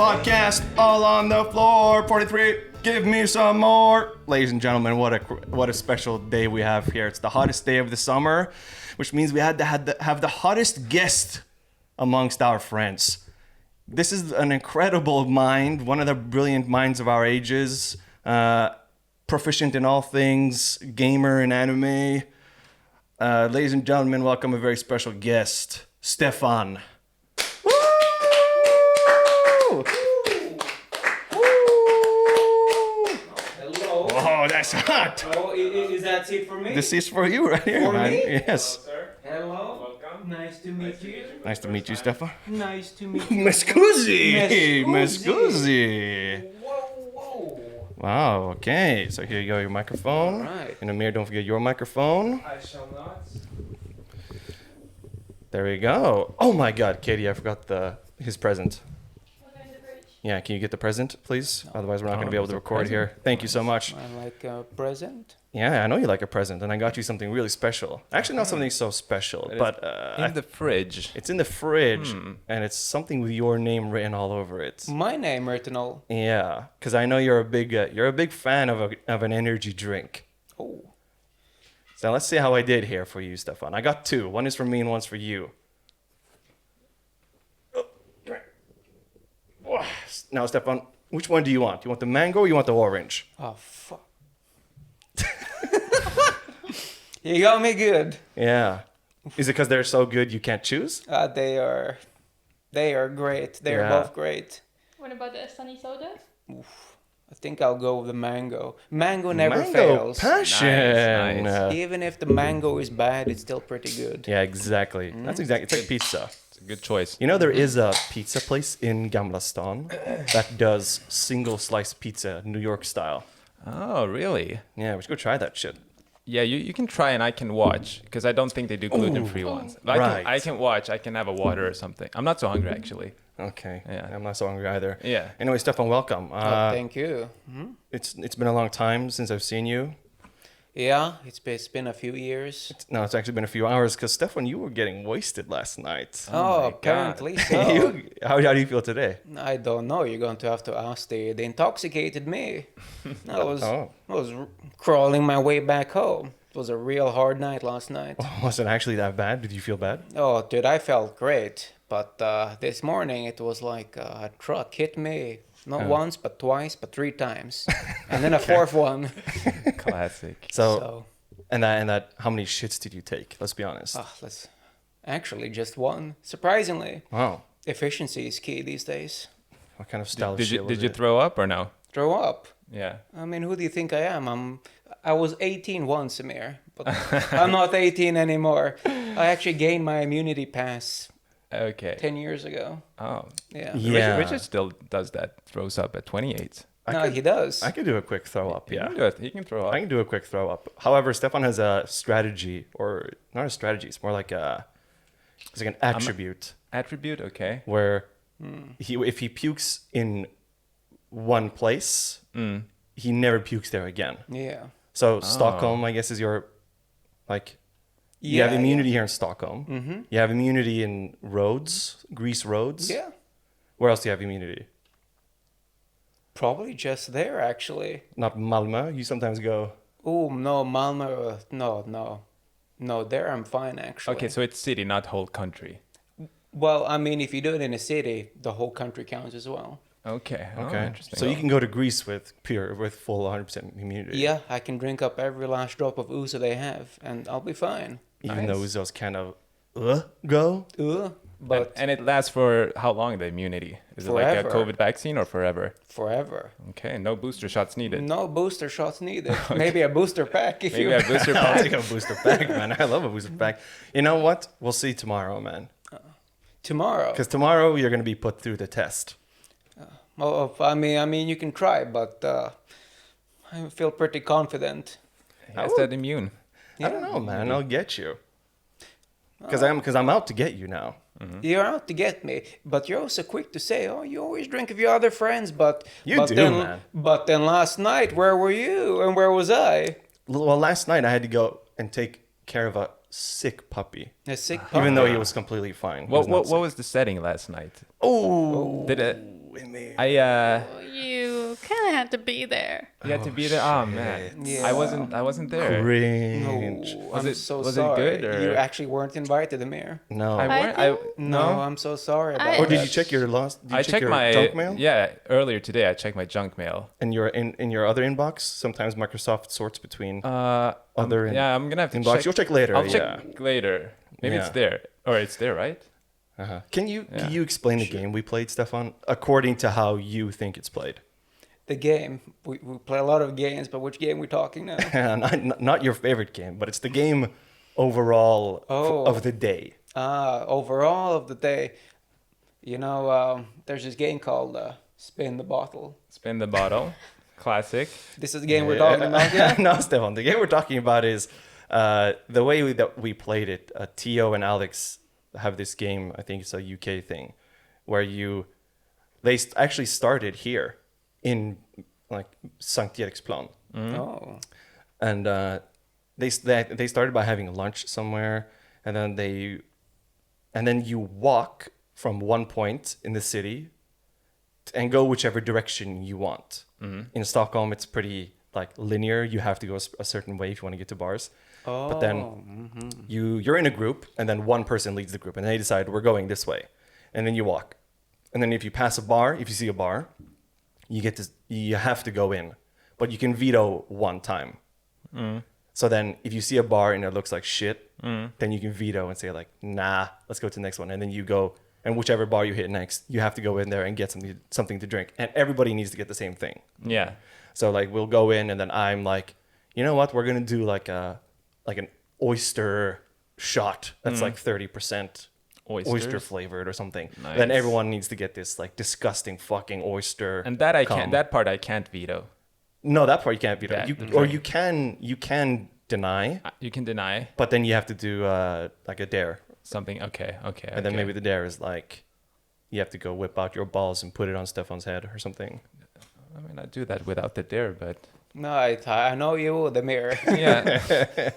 Podcast all on the floor. 43. Give me some more. Ladies and gentlemen, what a special day we have here. It's the hottest day of the summer, which means we had to have the hottest guest amongst our friends. This is an incredible mind, one of the brilliant minds of our ages, proficient in all things, gamer in anime. Ladies and gentlemen, welcome a very special guest, Stefan. Woo! Hello. Oh, that's hot. Oh, is that seat for me? This is for you right here, For man. me? Yes. Hello, sir. Hello. Welcome. Nice to meet you. Nice to meet you, Stefan. Nice to meet you. Me scusi. Me Me scusi. scusi. Whoa. Wow, okay. So here you go, your microphone. All right. And Amir, don't forget your microphone. I shall not. There we go. Oh my God, Katie, I forgot his present. in the fridge. Yeah, can you get the present, please? Otherwise, we're not going to be able to record here. Thank you so much. I like a present. Yeah, I know you like a present, and I got you something really special. Actually, not something so special, but In the fridge. it's in the fridge, and it's something with your name written all over it. My name written all. Yeah, because I know you're a big fan of an energy drink. Oh. So let's see how I did here for you, Stefan. I got two. One is for me and one's for you. Oh, drink. Oh, now, Stefan, which one do you want? You want the mango or you want the orange? Oh fuck. You got me good. Yeah. Is it because they're so good you can't choose? They are great. They are Yeah. both great. What about the sunny soda? I think I'll go with the mango. Mango never Mango fails. passion. Nice. Even if the mango is bad, it's still pretty good. Yeah, exactly. That's exactly. It's like pizza. It's a good choice. You know, there is a pizza place in Gamla Stan that does single slice pizza, New York style. Oh, really? Yeah, we should go try that shit. Yeah, you can try and I can watch because I don't think they do gluten-free ones. But Right. I can watch. I can have a water or something. I'm not so hungry actually. Okay. Yeah. I'm not so hungry either. Yeah. Anyway, Stefan, welcome. Thank you. It's been a long time since I've seen you. Yeah, it's been a few years. No, it's actually been a few hours because Stefan, you were getting wasted last night. Oh, my apparently so. How do you feel today? I don't know. You're going to have to ask the intoxicated me. I was crawling my way back home. It was a real hard night last night. Was it actually that bad? Did you feel bad? Oh, dude, I felt great. But this morning it was like a truck hit me. Not once, but twice, but 3 times. And then a fourth one. Classic. So, and that, how many shits did you take? Let's be honest. Actually just one. Surprisingly. Wow. Efficiency is key these days. What kind of style Did shit you was did you it? throw up or no? Throw up. Yeah. I mean, who do you think I am? I was 18 once, Amir, but I'm not 18 anymore. I actually gained my immunity pass Okay. 10 years ago. Oh. Yeah. Yeah. Richard still does that. Throws up at 28. He does. I could do a quick throw up, He yeah. can do it. He can throw up. I can do a quick throw up. However, Stefan has a strategy, or not a strategy, it's more like it's like an attribute Attribute. Okay. where if he pukes in one place, he never pukes there again. Yeah. So Stockholm, I guess, is your, like, you have immunity here in Stockholm. Mm-hmm. You have immunity in roads, Greece roads. Yeah. Where else do you have immunity? Probably just there, actually. Not Malmö. You sometimes go. Oh, no, Malmö. No, there I'm fine, actually. Okay, so it's city, not whole country. Well, I mean, if you do it in a city, the whole country counts as well. Okay. Okay. Oh, interesting. So you can go to Greece with full 100% immunity. Yeah, I can drink up every last drop of ouzo they have, and I'll be fine. Even Nice. though those kind of go. But and it lasts for how long, the immunity? Is it like a Forever. COVID vaccine or forever? forever. Okay, no booster shots needed. No booster shots needed. Maybe a booster pack if Maybe you... a booster I'll pack. take a booster pack, man. I love a booster pack. You know what? We'll see tomorrow, man. Tomorrow. Because tomorrow you're going to be put through the test. Well, I mean, you can try, but I feel pretty confident. Has that immune? I don't know, man. I'll get you. Because I'm out to get you now. You're out to get me, but you're also quick to say, "Oh, you always drink with your other friends." But Man. But then last night, where were you and where was I? Well, last night I had to go and take care of a sick puppy, A sick even puppy. though he was completely fine. He What was not what sick. was the setting last night? Oh, Did it? in me. You kind of had to be there. You had to be there. Oh man, Yeah. I wasn't there. Cringe. No, Was I'm it- so was it sorry. good, or- You actually weren't invited, Amir. No. I weren't. I No, I'm so sorry about or did that. you check your lost? Did you I check checked your my junk mail? Yeah, earlier today I checked my junk mail. And in your other inbox, sometimes Microsoft sorts between other Yeah, I'm gonna have to inbox. check. You'll check later. I'll yeah. check later. Maybe it's Yeah. there, or it's there, right? Uh-huh. Can you explain the game we played, Stefan, according to how you think it's played? The game. We play a lot of games, but which game we talking now? Not your favorite game, but it's the game overall of the day. Overall of the day, you know, there's this game called Spin the Bottle. Spin the bottle, classic. This is the game we're talking about, yeah? No, Stefan, the game we're talking about is the way that we played it. Tio and Alex have this game, I think it's a UK thing, where they actually started here in like Sankt Eriksplan. Oh. And they started by having lunch somewhere, and then you walk from one point in the city and go whichever direction you want. In Stockholm, it's pretty like linear. You have to go a certain way if you want to get to bars. Oh. But then you're in a group, and then one person leads the group, and they decide we're going this way, and then you walk, and then if you see a bar, you have to go in, but you can veto one time. So then if you see a bar and it looks like shit, then you can veto and say like, nah, let's go to the next one, and then you go, and whichever bar you hit next, you have to go in there and get something to drink, and everybody needs to get the same thing. Yeah. So like we'll go in, and then I'm like, you know what, we're gonna do like an oyster shot that's like 30% oyster Oysters? flavored or something. Nice. Then everyone needs to get this like disgusting fucking oyster. And that cum. that part I can't veto. No, that part you can't veto. That- You can deny, You can deny but then you have to do like a dare, something. Okay. and then maybe the dare is like you have to go whip out your balls and put it on Stefan's head or something. I mean, I do that without the dare, but No, I know you would, Amir. yeah.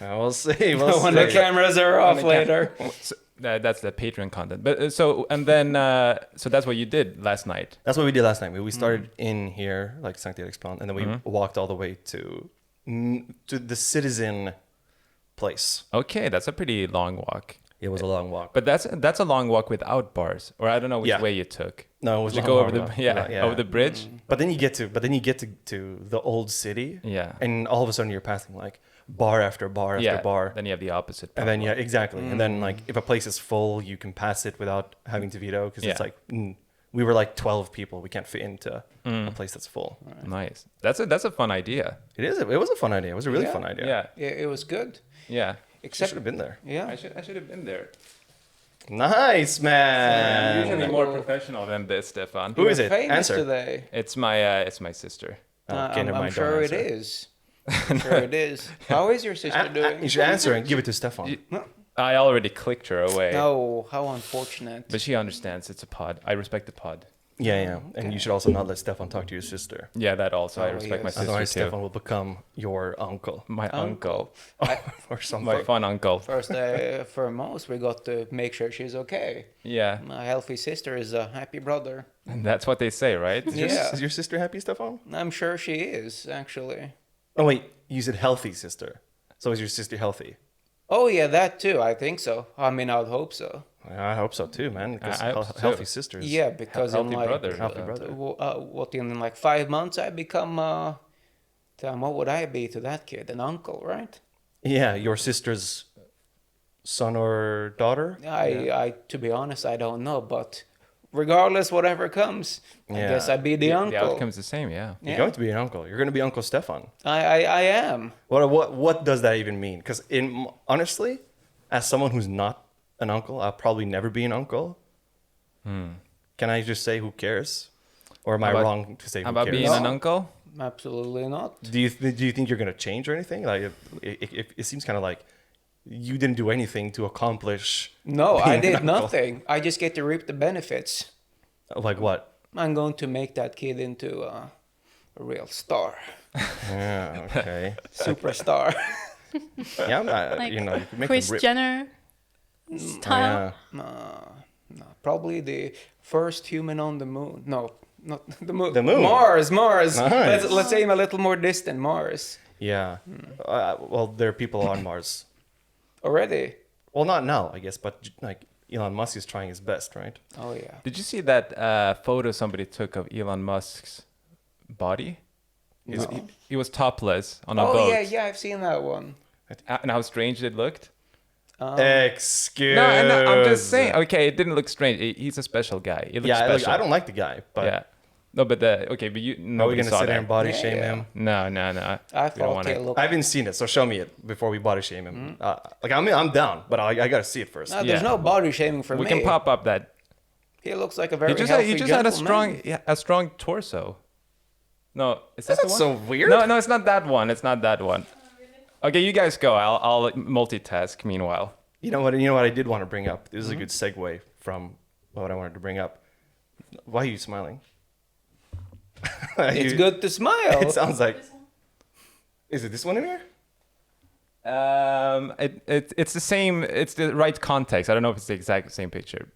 We'll see. We'll When see. the cameras are off later. So, that's the Patreon content. But so that's what you did last night. That's what we did last night. We started in here, like Sankt Eriksplan, and then we walked all the way to the Citizen place. Okay, that's a pretty long walk. It was a long walk. But that's a long walk without bars, or I don't know which Yeah. way you took. No, it was Did you long go over walk. the over the bridge? But then you get to the old city. Yeah. And all of a sudden you're passing like bar after bar after bar. Then you have the opposite. And then problem. exactly. And then like if a place is full, you can pass it without having to veto because it's Yeah. like we were like 12 people. We can't fit into a place that's full. Nice. That's a fun idea. It was a fun idea. It was a really Yeah. fun idea. Yeah. It was good. Yeah. You Except, should have been there. yeah. I should have been there. Nice, man. Usually more professional than this, Stefan. Who is it? Famous Answer. today. It's my sister. Okay, never I'm mind, sure don't it answer. is. I'm sure it is. How is your sister doing? You should answer and give it to Stefan. I already clicked her away. No, how unfortunate. But she understands it's a pod. I respect the pod. Yeah. And you should also not let Stefan talk to your sister. Yeah, that also. I Oh, respect my yes. sister Otherwise, too. Stefan will become your uncle My uncle. or something. My fun uncle. First, foremost, we got to make sure she's okay. Yeah. A healthy sister is a happy brother. And that's what they say, right? Yeah. Is your sister happy, Stefan? I'm sure she is, actually. Oh, wait. You said healthy sister. So is your sister healthy? Oh, yeah, that too. I think so. I mean, I'd hope so. I hope so too, man. Because I hope so, too. healthy sisters. Yeah, because Healthy in like brother. Healthy brother. what in like 5 months I become damn, what would I be to that kid? An uncle, right? Yeah, your sister's son or daughter? I to be honest, I don't know, but regardless, whatever comes, I Yeah. guess I'd be the uncle. The outcome's the same, yeah. You're Yeah. going to be an uncle. You're going to be Uncle Stefan. I am. What does that even mean? Because honestly, as someone who's not an uncle, I'll probably never be an uncle. Can I just say who cares? Or am I About- wrong to say who How about cares? being an No. uncle? Absolutely not. Do you think you're going to change or anything? Like it seems kind of like you didn't do anything to accomplish. No, being I an did uncle. nothing. I just get to reap the benefits. Like what? I'm going to make that kid into a real star, Yeah. Okay. superstar. Yeah. I'm not, Like you know, you can make Chris them rip. Jenner style. Yeah. No, probably the first human on the moon. No, not the moon. The moon. Mars. Nice. Let's aim a little more distant. Mars. Yeah. Well, there are people on Mars. Already? Well, not now, I guess, but like Elon Musk is trying his best, right? Oh, yeah. Did you see that photo somebody took of Elon Musk's body? He was topless on a boat. Oh, yeah, I've seen that one. And how strange it looked. Excuse. No, I'm just saying. Okay, it didn't look strange. He's a special guy. He looks Yeah, special. I don't like the guy, but Yeah. No, but okay, but are we nobody gonna saw sit there that. and body Yeah, shame yeah. him? No. I We don't thought wanna- it looked... I haven't seen it, so show me it before we body shame him. Like I'm down, but I gotta see it first. No, there's Yeah. no body shaming for We me. can pop up that. He looks like a very He just healthy had a gentleman. strong torso. No, is that That's the one? so weird. No, it's not that one. It's not that one. Okay, you guys go. I'll multitask meanwhile. You know what I did want to bring up. This is a good segue from what I wanted to bring up. Why are you smiling? It's good to smile. It sounds like. Is it this one in here? It's the same. It's the right context. I don't know if it's the exact same picture.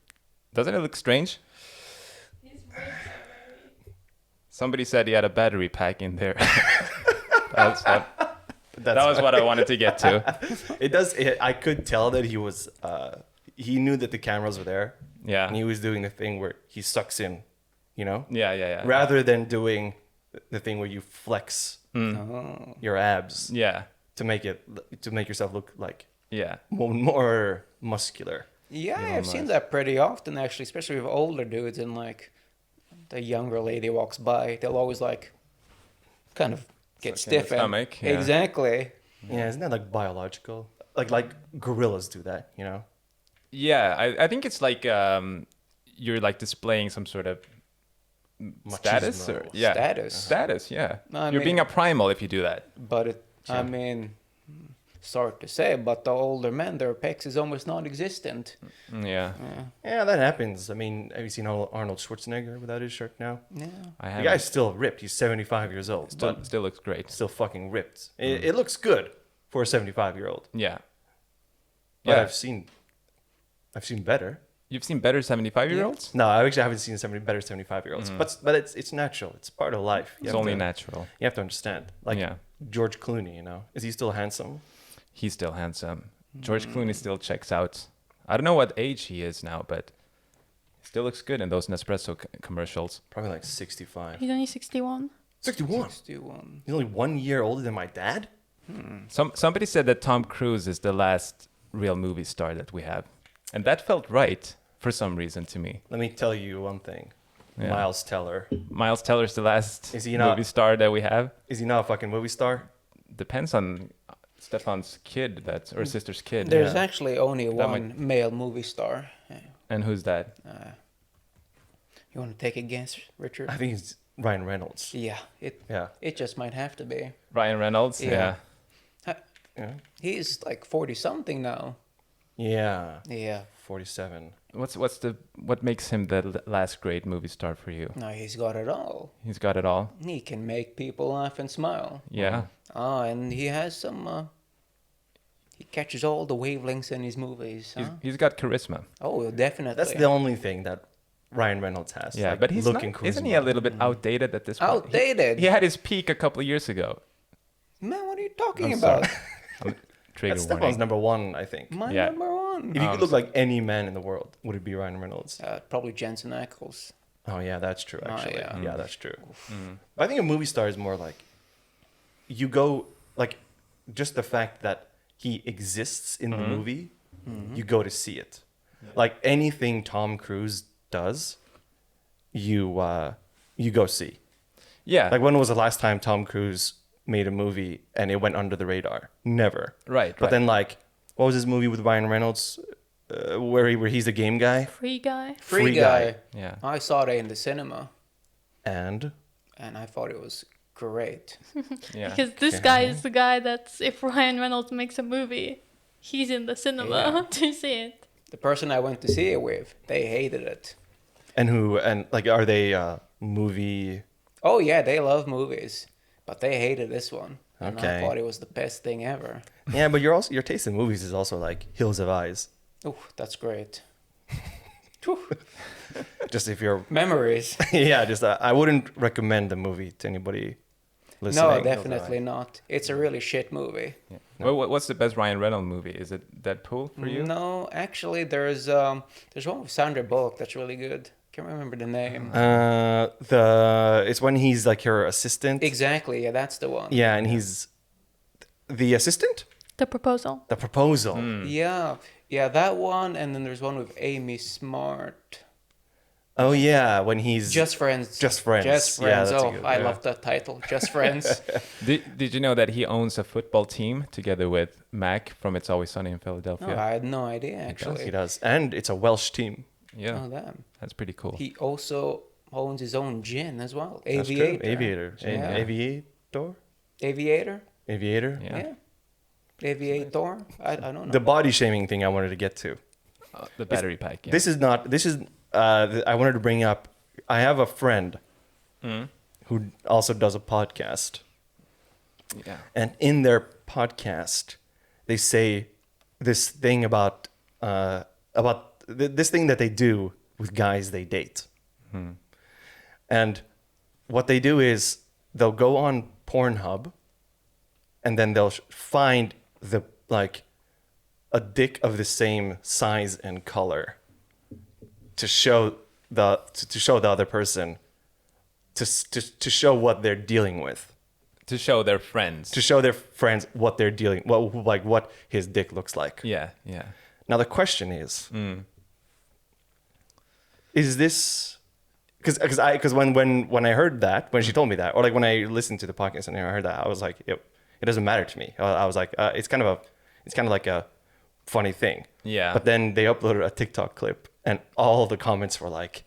Doesn't it look strange? Somebody said he had a battery pack in there. That was what I wanted to get to. It does. I could tell that he was. He knew that the cameras were there, Yeah. and he was doing the thing where he sucks in, you know, Yeah. rather than doing the thing where you flex Oh. your abs Yeah. to make yourself look like Yeah. more muscular. Yeah, Elon I've seen Musk. that pretty often, actually, especially with older dudes. And like the younger lady walks by, they'll always like kind of get Suck in the stiff. and- stomach, yeah. Exactly. Yeah, isn't that like biological? Like gorillas do that, you know? Yeah. I think it's like you're like displaying some sort of status or Machismo. Status. Yeah. No, I You're being mean- a primal if you do that. But I mean, sorry to say, but the older men, their pecs is almost non-existent. Yeah. Yeah, that happens. I mean, have you seen Arnold Schwarzenegger without his shirt now? Yeah. I The have. guy's still ripped. He's 75 years old. Still looks great. Still fucking ripped. It looks good for a 75-year-old. Yeah. But Yeah. I've seen better. You've seen better 75-year-olds? No, I actually haven't seen better 75-year-olds. But it's natural. It's part of life. It's only natural. You have to understand. Like Yeah. George Clooney, you know, is he still handsome? He's still handsome. George Clooney still checks out. I don't know what age he is now, but he still looks good in those Nespresso commercials. Probably like 65. He's only 61. 61. 61. He's only 1 year older than my dad. Somebody said that Tom Cruise is the last real movie star that we have. And that felt right for some reason to me. Let me tell you one thing. Yeah. Miles Teller. Miles Teller's the last Is he not- movie star that we have. Is he not a fucking movie star? Depends on Stefan's kid or sister's kid. There's Yeah. actually only That one male movie star. And who's that? You want to take a guess, Richard? I think it's Ryan Reynolds. Yeah, Yeah. it just might have to be. Ryan Reynolds? Yeah. Yeah. He's like 40 something now. Yeah. Yeah. 47. What makes him the last great movie star for you? No, he's got it all. He's got it all. He can make people laugh and smile. Yeah. And he has some. He catches all the wavelengths in his movies. Huh? He's got charisma. Oh, definitely. That's the only thing that Ryan Reynolds has. Yeah, like but he's look not, and isn't he charisma. a little bit outdated at this point? Outdated? He had his peak a couple of years ago. Man, what are you talking I'm about? Trigger That's warning. Stefan's number one, I think. My Yeah. number one. If you could look like any man in the world, would it be Ryan Reynolds? Probably Jensen Ackles. Oh yeah, that's true. Actually, yeah. yeah, that's true. But I think a movie star is more like you go like just the fact that he exists in the movie, you go to see it. Like anything Tom Cruise does, you go see. Yeah. Like when was the last time Tom Cruise made a movie and it went under the radar? Never. Right. But then like what was his movie with Ryan Reynolds where he's the game guy? Free guy. Free Guy. Yeah. I saw it in the cinema, And and I thought it was great. Yeah. Because this guy is the guy that's, if Ryan Reynolds makes a movie, he's in the cinema to see it. The person I went to see it with, they hated it. and like are they movie Oh yeah, they love movies, but they hated this one. And Okay. I thought it was the best thing ever. Yeah, but your taste in movies is also like Hills of Eyes. Oh, that's great. Just if you're, Memories. yeah, just I wouldn't recommend the movie to anybody listening. No, definitely not. It's a really shit movie. Yeah. Well, what's the best Ryan Reynolds movie? Is it Deadpool for you? No, actually, there's one with Sandra Bullock that's really good. Can't remember the name. It's when he's like her assistant. Exactly, yeah, that's the one. Yeah, and he's the assistant. The Proposal. The Proposal. Yeah, that one, and then there's one with Amy Smart. Oh yeah, when he's Just Friends. Just Friends. Just Yeah, Friends. that's a Oh, good- I yeah. love that title. Just Friends. Did you know that he owns a football team together with Mac from It's Always Sunny in Philadelphia? No, I had no idea actually. He does, and it's a Welsh team. Yeah, Oh, damn. that's pretty cool. He also owns his own gin as well. That's true. Aviator. Aviator. Yeah. Aviator. Aviator. Aviator. Yeah. Aviator. I don't know. The body shaming thing I wanted to get to. The battery pack. Yeah. This is not. This is. I wanted to bring up. I have a friend who also does a podcast, yeah. and in their podcast, they say this thing about this thing that they do with guys they date, and what they do is they'll go on Pornhub, and then they'll find a dick of the same size and color to show the other person to show what they're dealing with, To show their friends. to show their friends what they're dealing what his dick looks like. Yeah, yeah. Now the question is this because when I heard that, when she told me that, or like when I listened to the podcast and I heard that, I was like, it doesn't matter to me. I was like, it's kind of like a funny thing. Yeah. But then they uploaded a TikTok clip, and all the comments were like,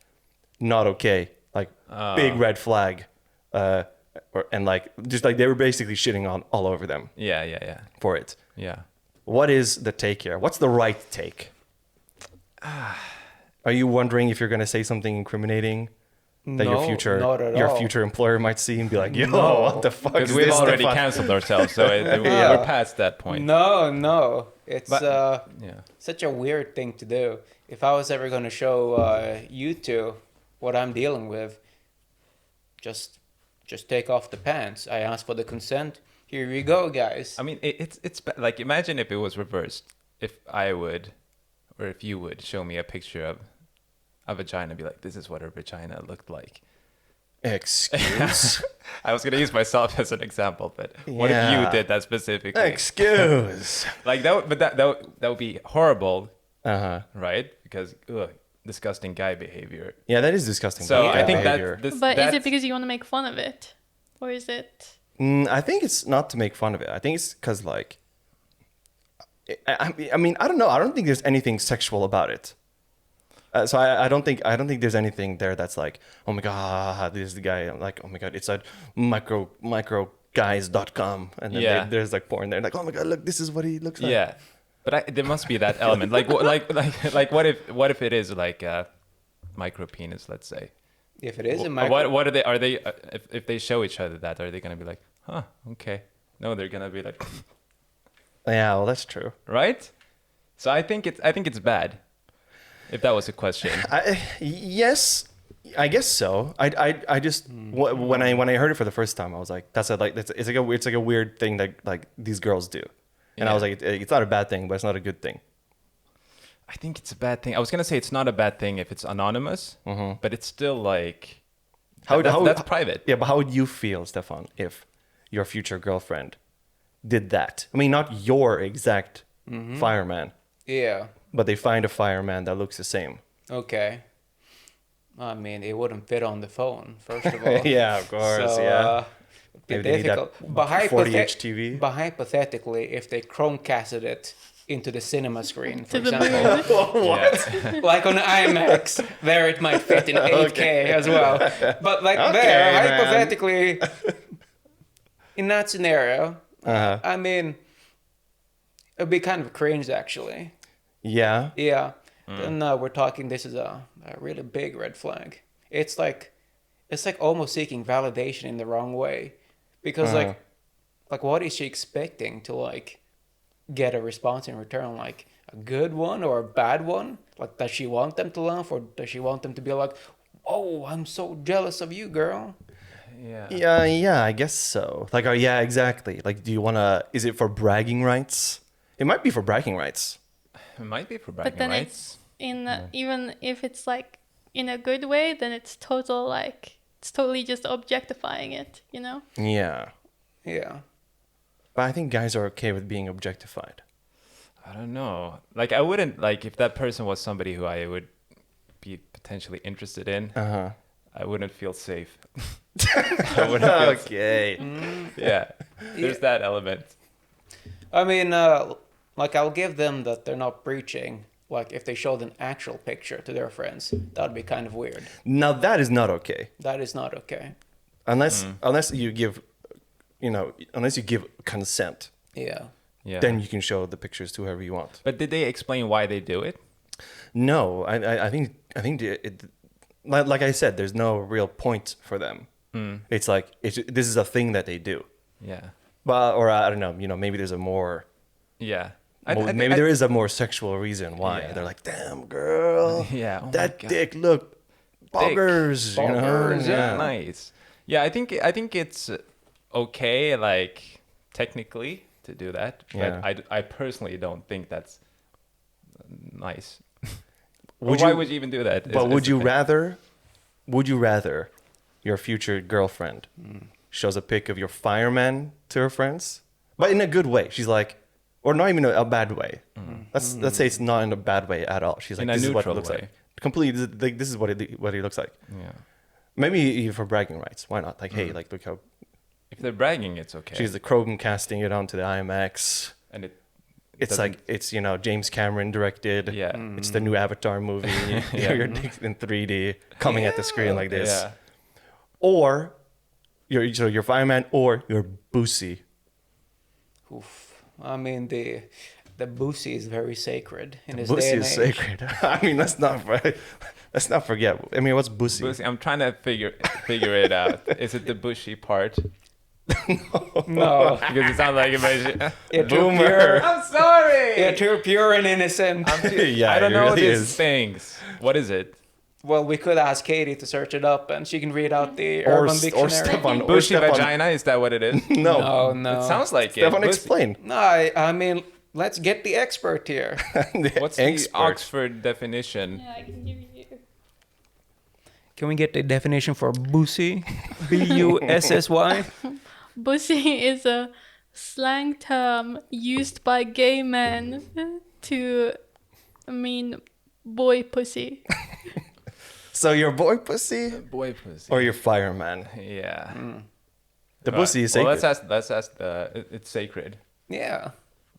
not okay, like big red flag, and like just like they were basically shitting on all over them Yeah, yeah, yeah. for it. Yeah. What is the take here? What's the right take? Are you wondering if you're going to say something incriminating that No, not at your all. future employer might see and be like, yo, what the fuck Because is we've this? already Stefan? canceled ourselves, so Yeah. we're past that point. No. It's Yeah. such a weird thing to do. If I was ever going to show you two what I'm dealing with, just take off the pants. I ask for the consent. Here we go, guys. I mean, it's like, imagine if it was reversed. If I would, or if you would, show me a picture of a vagina, be like, this is what a vagina looked like. Excuse? I was gonna use myself as an example, but what if Yeah. you did that specifically? Excuse. Like that would be horrible, Uh-huh. right? Because disgusting guy behavior. Yeah, that is disgusting. So Bad I think behavior. that this. But is that's- it because you want to make fun of it? Or is it... I think it's not to make fun of it. I think it's because, like, I mean, I don't know. I don't think there's anything sexual about it. So I don't think there's anything there that's like, oh my god, this is the guy. I'm like, oh my god, it's at microguys.com, and then Yeah. there's like porn there. Like, oh my god, look, this is what he looks like. Yeah, but there must be that element. Like what if it is like a micro penis? Let's say. If it is a micro... What are they if they show each other that, are they gonna be like, huh, okay? No, they're gonna be like, Yeah, well, that's true. right? So I think it's bad. If that was a question. Yes, I guess so. I just when I heard it for the first time, I was like, it's like a weird thing that like these girls do, and I was like, it's not a bad thing, but it's not a good thing. I think it's a bad thing. I was gonna say it's not a bad thing if it's anonymous, but it's still like that's private. Yeah, but how would you feel, Stefan, if your future girlfriend did that? I mean, not your exact fireman, Yeah. but they find a fireman that looks the same. Okay. I mean, it wouldn't fit on the phone, first of all. Yeah, of course, So, yeah. Be Maybe they need that difficult. But 40-inch TV. But hypothetically, if they Chromecasted it into the cinema screen, for To the example, moon. Yeah. like on IMAX, there it might fit in 8K as well. But like Okay, there, man. hypothetically, in that scenario, Uh-huh. I mean, it'd be kind of cringe actually. Yeah. Yeah. Then we're talking. This is a really big red flag. It's like almost seeking validation in the wrong way, because like what is she expecting to like get a response in return? Like, a good one or a bad one? Like, does she want them to laugh, or does she want them to be like, "Oh, I'm so jealous of you, girl"? Yeah. Yeah, I guess so. Like, yeah, exactly. Like, do you want to, is it for bragging rights? It might be for bragging rights. It might be for But bragging then rights. it's even if it's like in a good way, then it's totally just objectifying it, you know? Yeah. Yeah. But I think guys are okay with being objectified. I don't know. Like, I wouldn't, like, if that person was somebody who I would be potentially interested in, Uh-huh. I wouldn't feel safe. I wouldn't feel Okay. Yeah. There's that element. I mean, like, I'll give them that they're not breaching. Like, if they showed an actual picture to their friends, that'd be kind of weird. Now that is not okay. That is not okay. Unless you give, unless you give consent, Yeah. Yeah. then you can show the pictures to whoever you want. But did they explain why they do it? No, I think like I said, there's no real point for them. It's like this is a thing that they do. Yeah. But or I don't know, maybe there's a more Yeah. maybe there is a more sexual reason why Yeah. they're like, damn girl, Yeah. Oh my that God. dick, look, boggers, Boggers, yeah. Nice. Yeah, I think it's okay, like, technically, to do that. Yeah. But I personally don't think that's nice. Would Why you- would you even do that? But would you rather your future girlfriend shows a pic of your fireman to her friends, but in a good way? She's like, or not even a bad way. Let's say it's not in a bad way at all. She's like, In a this is what it neutral looks way. like. Completely, this is what he looks like. Yeah. Maybe for bragging rights. Why not? Like, hey, like look how If they're bragging, it's okay. she's the Chrome casting it onto the IMAX. And It's doesn't- like it's James Cameron directed. Yeah. It's the new Avatar movie. Yeah. Your dick's in 3D coming at the screen like this. Yeah. Or your fireman or your boosie. Oof. I mean, the boosie is very sacred in this day Boosie and is age. sacred. I mean, let's not forget. I mean, what's boosie? Bushy, I'm trying to figure it out. Is it the bushy part? No. Because it sounds like a very... You're too Boomer. pure. I'm sorry. You're too pure and innocent. Yeah, I don't it know really these is. things. What is it? Well, we could ask Katie to search it up, and she can read out the Or Urban or Dictionary. Stefan. Or Bushy Stefan. vagina? Is that what it is? No. No. It sounds like Stefan, it. explain. No, I mean, let's get the expert here. What's the Expert. Oxford definition? Yeah, I can give you. Can we get the definition for bussy? B-U-S-S-Y? Bussy is a slang term used by gay men to mean boy pussy. So your boy pussy Boy pussy. or your fireman? Yeah. The Right. pussy is Well, sacred. let's ask it's sacred. Yeah.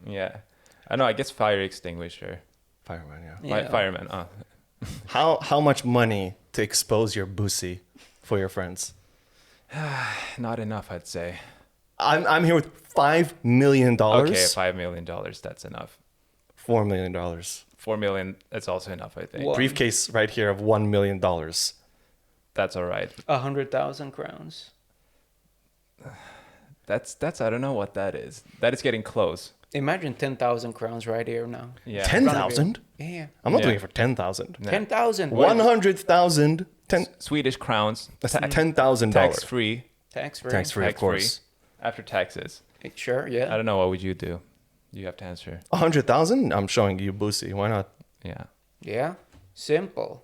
Yeah. I know. I guess fire extinguisher. Fireman, yeah. Yeah. Fireman. Oh. How much money to expose your pussy for your friends? Not enough, I'd say. I'm here with $5 million. Okay, $5 million. That's enough. $4 million. $4 million. That's also enough, I think. What? Briefcase right here of $1 million. That's all right. 100,000 crowns. That's I don't know what that is. That is getting close. Imagine 10,000 crowns right here now. Yeah. 10,000? Yeah. I'm not Yeah. doing it for 10,000. No. 10,000. 100,000. Swedish crowns. That's $10,000. Tax free. Tax free. Tax free, of course. After taxes. Sure, I yeah. don't know. What would you do? You have to answer. 100,000? I'm showing you pussy. Why not? Yeah. Yeah. Simple.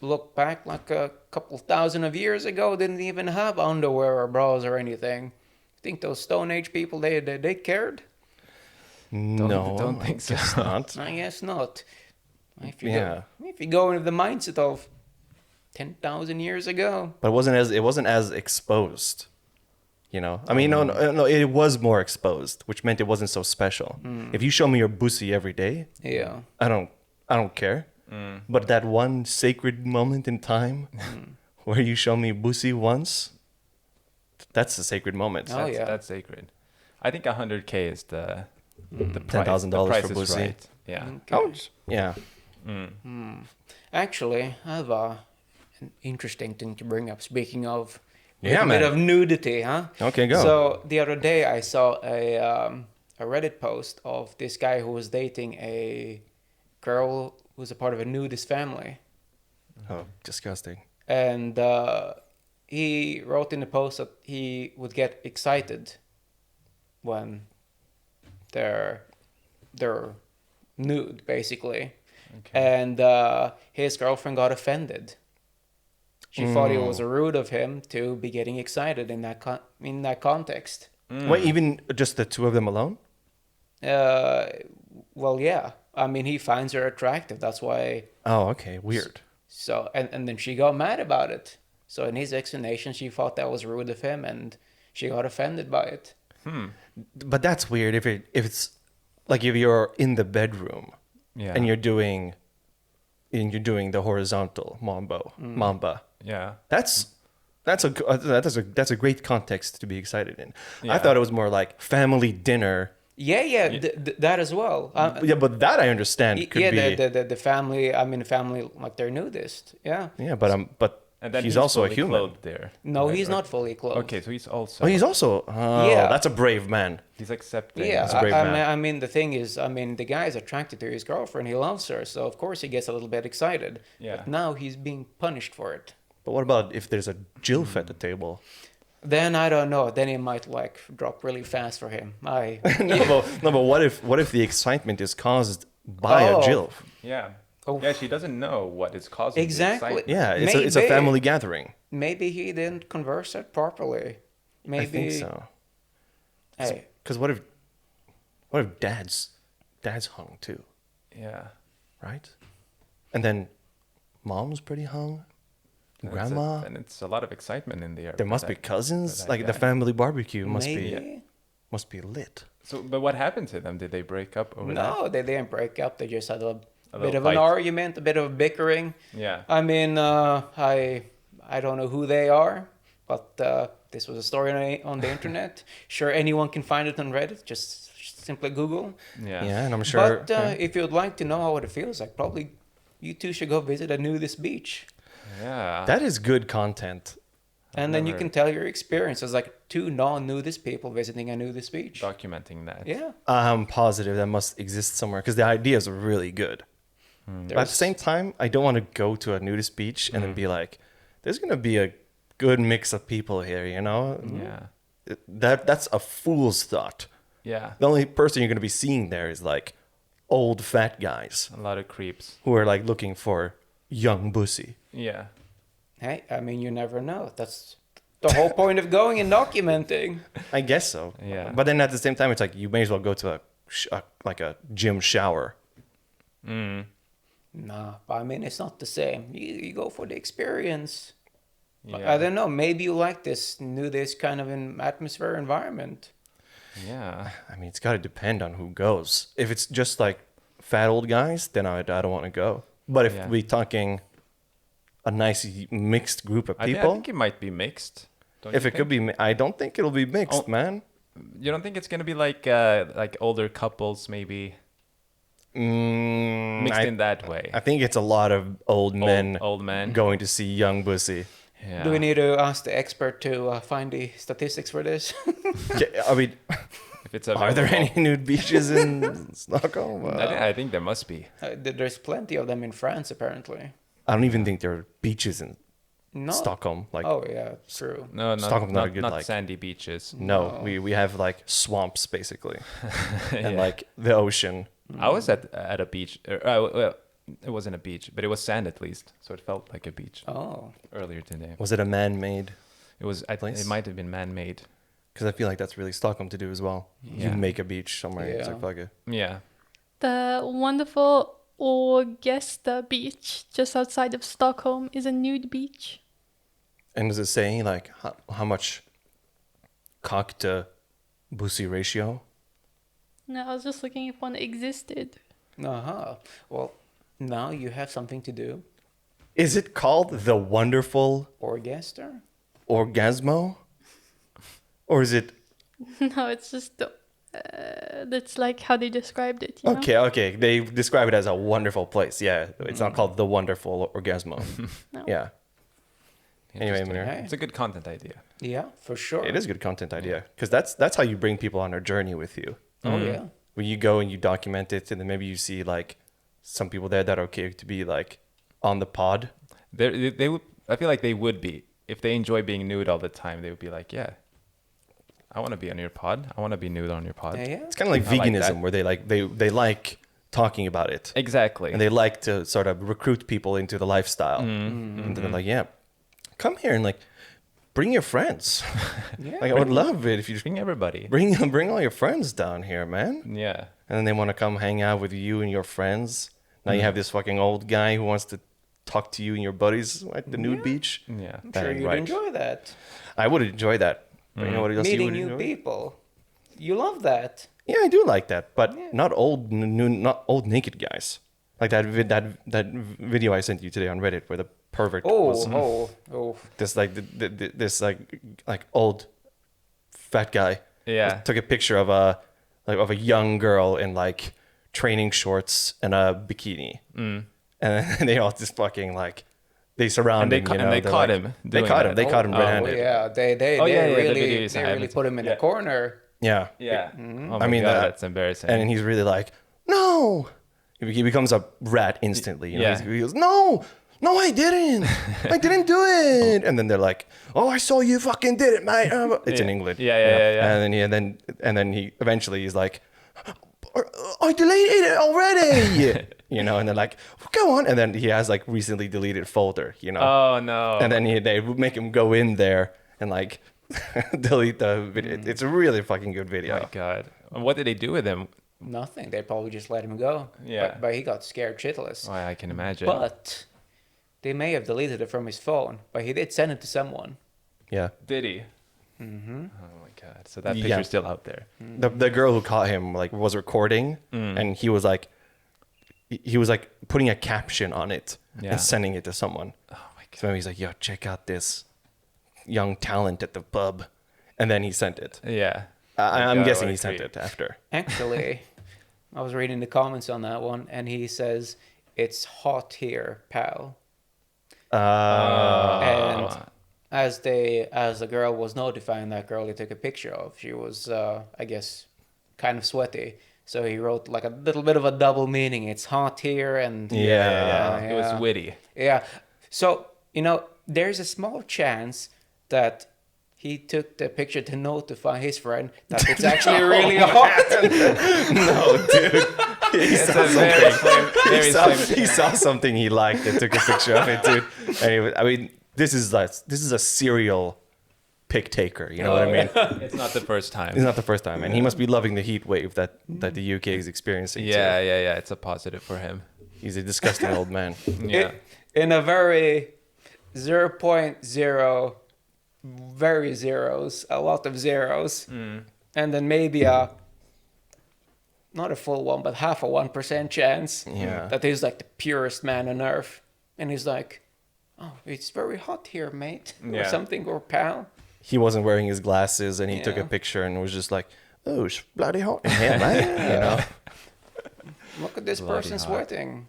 Look back like a couple thousand of years ago, didn't even have underwear or bras or anything. Think those Stone Age people, they cared? No, don't I think so. guess not. I guess not. If you Yeah. if you go into the mindset of 10,000 years ago. But it wasn't as exposed. I mean, no, it was more exposed, which meant it wasn't so special. If you show me your pussy every day, Yeah. I don't care. But that one sacred moment in time where you show me pussy once, that's a sacred moment. Oh, yeah. That's sacred. I think 100K is the price. $10,000 The price for is pussy. right. Yeah. Okay. Yeah. Actually, I have an interesting thing to bring up. Speaking of Yeah, a bit man. of nudity, huh? Okay, go. So the other day I saw a a Reddit post of this guy who was dating a girl who's a part of a nudist family. Oh, disgusting. And he wrote in the post that he would get excited when they're nude, basically. Okay. And his girlfriend got offended. She thought it was rude of him to be getting excited in that context. Wait, even just the two of them alone? Well, yeah. I mean, he finds her attractive. That's why. Oh, okay. Weird. So, and then she got mad about it. So, in his explanation, she thought that was rude of him, and she got offended by it. But that's weird if it's like if you're in the bedroom Yeah. and you're doing the horizontal mamba. Yeah. That's a great context to be excited in. I Yeah. thought it was more like family dinner. Yeah, that as well. Yeah, but that I understand could yeah, be. the family. I mean, the family like they're nudist. Yeah. Yeah, but And then he's also a fully human. clothed there. No, Right, he's or- not fully clothed. Okay, so he's also. Oh, he's also. Oh, Yeah. that's a brave man. He's accepting. Yeah, That's a brave man. I mean, the thing is, I mean, the guy is attracted to his girlfriend. He loves her, so of course he gets a little bit excited. Yeah. But now he's being punished for it. But what about if there's a Jilf at the table? Then I don't know. Then it might like drop really fast for him. no, but what if the excitement is caused by a Oh. Jilf? Yeah. Oh. Yeah, she doesn't know what is causing Exactly. the excitement. Yeah, it's a Maybe. family gathering. Maybe he didn't converse it properly. Maybe. I think so. Hey, Because what if dad's hung too, Yeah. right? And then mom's pretty hung. And Grandma. and it's a lot of excitement in the air. There for must be that- cousins. for that Like the guy. family barbecue maybe. must be lit. So, but what happened to them? Did they break up over that? No, they didn't break up. They just had a bit little of an fight. argument, a bit of bickering. Yeah. I mean, I don't know who they are, but this was a story on the internet. Sure, anyone can find it on Reddit. Just simply Google. Yeah. Yeah, and I'm sure. But if you'd like to know how it feels like, probably you two should go visit a nudist beach. Yeah. that is good content. And then you never- can tell your experiences, like two non-nudist people visiting a nudist beach. documenting that. Yeah. I'm positive that must exist somewhere because the ideas are really good. But at the same time, I don't want to go to a nudist beach and then be like, "There's gonna be a good mix of people here," you know? Yeah. That's a fool's thought. Yeah. The only person you're gonna be seeing there is like old fat guys A lot of creeps. who are like looking for young pussy. Yeah. Hey, I mean, you never know. That's the whole point of going and documenting. I guess so. Yeah. But then at the same time, it's like you may as well go to like a gym shower. Nah, I mean, it's not the same. You go for the experience. Yeah. I don't know. Maybe you like this nudist kind of an atmosphere environment. Yeah. I mean, it's got to depend on who goes. If it's just like fat old guys, then I don't want to go. But if Yeah. we're talking a nice mixed group of I people, think it might be mixed. Don't if you it could think? be, I don't think it'll be mixed, Oh. man. You don't think it's gonna be like older couples maybe mixed in that way? I think it's a lot of old men Old men. going to see young pussy. Yeah. Do we need to ask the expert to find the statistics for this? Yeah, I mean, If it's are there any available. nude beaches in Stockholm? I think there must be. There's plenty of them in France, apparently. I don't even think there are beaches in No. Stockholm. Like, Oh yeah, true. No, not, Stockholm's not a good, not like- sandy beaches. no, we have like swamps basically, and Yeah. like the ocean. I was at a beach. Well, it wasn't a beach, but it was sand at least, so it felt like a beach Oh, earlier today. Was it a man-made? It was. Place? It might have been man-made. Because I feel like that's really Stockholm to do as well. Yeah. You make a beach somewhere. It's Yeah. like fuck it. Yeah. The wonderful Augusta beach just outside of Stockholm is a nude beach. And does it say like how much cock to pussy ratio? No, I was just looking if one existed. well, now you have something to do. Is it called the wonderful Orgaster? orgasmo? Or is it No, it's just that's like how they described it. You know? okay? They describe it as a wonderful place. Yeah, it's not called the wonderful orgasmo. No. Yeah, Anyway, Interesting. Munir. It's a good content idea. Yeah, for sure. it is a good content idea because that's how you bring people on a journey with you. Oh yeah. where you go and you document it, and then maybe you see like some people there that are okay to be like on the pod. They would. I feel like they would be if they enjoy being nude all the time. They would be like, yeah, I want to be on your pod. I want to be nude on your pod. Yeah. It's kind of like I like veganism, that. where they like talking about it, Exactly. and they like to sort of recruit people into the lifestyle. And they're like, yeah, come here and like bring your friends. Yeah. Like I would love it if you just Bring everybody. bring all your friends down here, man. Yeah. And then they want to come hang out with you and your friends. Now you have this fucking old guy who wants to talk to you and your buddies at the nude beach. Yeah. I'm That sure ain't you'd right. enjoy that. I would enjoy that. But you know what else you Meeting would new enjoy? people. You love that. Yeah, I do like that, but Yeah. not old naked guys. Like that video I sent you today on Reddit where the pervert was Oh. this like this like old fat guy. Yeah. Took a picture of a young girl in like training shorts and a bikini. And they all just fucking like they surround him. And they they're caught like- him. They doing caught him. that. They caught him Oh, red-handed. yeah. They Oh, yeah, the really videos I they really haven't put him in seen. a corner. Yeah. Yeah. Oh my I mean, God, that's embarrassing. And he's really like, no. He becomes a rat instantly. You know? Yeah. He goes, no, I didn't. I didn't do it. And then they're like, oh, I saw you fucking did it, mate. It's in Yeah. England. Yeah. And then he eventually is like, I deleted it already. You know, and they're like, go on. And then he has like recently deleted folder, you know. Oh no. And then they make him go in there and like delete the video. It's a really fucking good Oh video. my God. What did they do with him? Nothing. They probably just let him go. Yeah. But he got scared shitless. Oh, I can imagine. But they may have deleted it from his phone. But he did send it to someone. Yeah. Did he? Mm-hmm. Oh my God. So that Yeah. picture's still out there. The girl who caught him like was recording and he was like putting a caption on it Yeah. and sending it to someone. Oh my God. So maybe he's like, yo, check out this young talent at the pub. And then he sent it. Yeah. I'm God, guessing what a he sent creep. it after. Actually, I was reading the comments on that one, and he says, "It's hot here, pal." And as the girl was notifying that girl he took a picture of, she was, I guess, kind of sweaty. So he wrote like a little bit of a double meaning. It's hot here, and Yeah. It was witty. yeah. So there's a small chance that he took the picture to notify his friend that it's actually really hot. No, dude. He saw very something. very He saw, slim. he saw something he liked and took a picture of it, dude. Anyway, I mean, this is a serial pick taker. You know what I mean? It's not the first time. It's not the first time, and he must be loving the heat wave that the UK is experiencing. Yeah, too. yeah. It's a positive for him. He's a disgusting old man. Yeah. In a very 0.0, very zeros, a lot of zeros, and then maybe not a full one, but half a 1% chance Yeah. that he's like the purest man on earth, and he's like, "Oh, it's very hot here, mate," or Yeah. something, or pal. He wasn't wearing his glasses, and he took a Yeah. picture and was just like, "Oh, it's bloody hot in here, man." You know? Look at this Bloody person hot. sweating.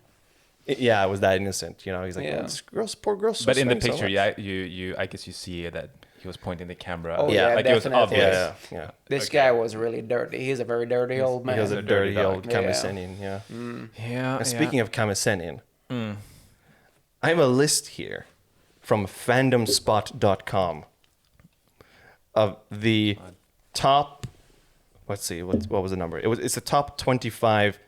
Yeah, it was that innocent. You know, he's like, Yeah. "Oh, this girl's poor girl's." But in the sweating so picture, much." you I guess you see that he was pointing the camera. Oh, yeah, like it was definitely. obvious. Yeah. This Okay. guy was really dirty. He's a very dirty old man. He was a a dirty dirty dog. old Yeah. Kamisenin, yeah. Yeah. And speaking of Kamisenin, I have a list here from fandomspot.com of the top. Let's see, what was the number? It's the top 25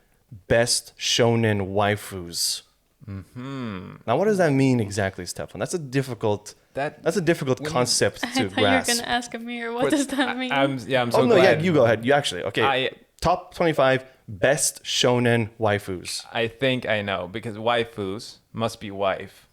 best shonen waifus. Now, what does that mean exactly, Stefan? That's a difficult concept I to thought you were grasp. gonna ask Amir, what does that mean? I'm so Oh no, yeah, glad. you go ahead. You actually okay. I- Top 25 best shonen waifus. I think I know because waifus must be wife.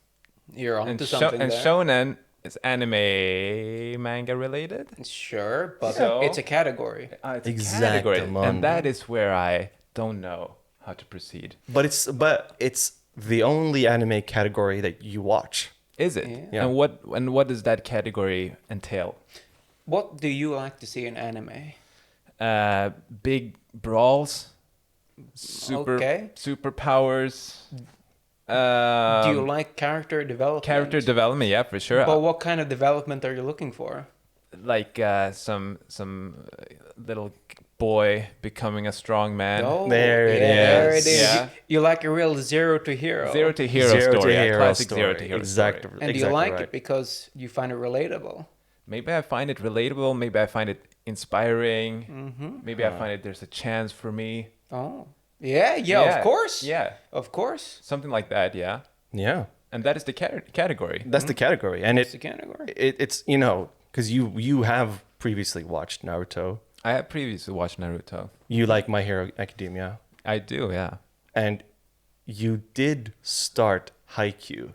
You're And, onto something and there. shonen is anime manga related. Sure, but So- it's a category. It's a Exactly, category, man. and that is where I don't know how to proceed. But it's the only anime category that you watch. Is it? Yeah. And what does that category entail? What do you like to see in anime? Big brawls, Okay. superpowers. Do you like character development? Character development? Yeah, for sure. But what kind of development are you looking for? Like some little boy becoming a strong man. Oh, There it there is. it is. Yeah. You like a real zero to hero. Zero to hero Zero to story. A hero classic story. zero to hero Exactly. story. And exactly you like right. it because you find it relatable. Maybe I find it relatable. Maybe I find it inspiring. Mm-hmm. Maybe I find it there's a chance for me. Oh. Yeah, of course. Yeah. Of course. Something like that, yeah. Yeah, And that is the category. that's the category, and It's the category. it's because you have previously watched Naruto. I had previously watched Naruto. You like My Hero Academia, I do, yeah. and you did start Haikyuu,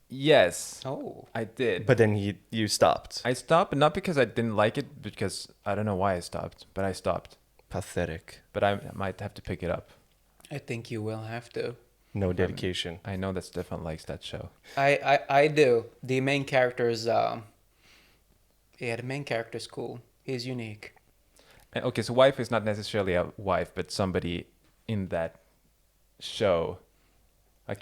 Yes, Oh. I did. but then you stopped. I stopped, not because I didn't like it, because I don't know why I stopped, but I stopped. Pathetic. But I might have to pick it up. I think you will have to. No dedication. I know that Stefan likes that show. I do. The main character is the main character is cool. He's unique. And, okay, so wife is not necessarily a wife, but somebody in that show, a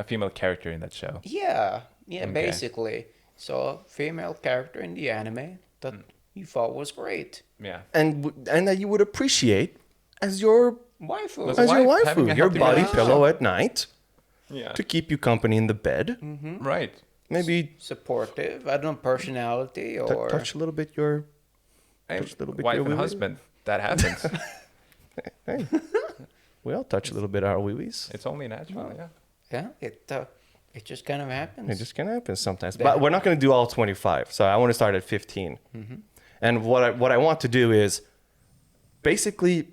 female character in that show. Yeah, Okay. basically. So a female character in the anime that you thought was great. Yeah. And that you would appreciate as your Waifu. Was as your wife, having waifu, a your healthy body relationship. pillow at night Yeah. to keep you company in the bed. Right. Maybe Supportive. I don't know, personality or touch a little bit your Hey, Touch a little bit wife your and wee-wee. husband. That happens. hey. We all touch a little bit our wee-wees. It's only natural, yeah. yeah. It just kind of happens. It just kind of happens sometimes. That But we're not going to do all 25. So I want to start at 15. Mm-hmm. And what I want to do is basically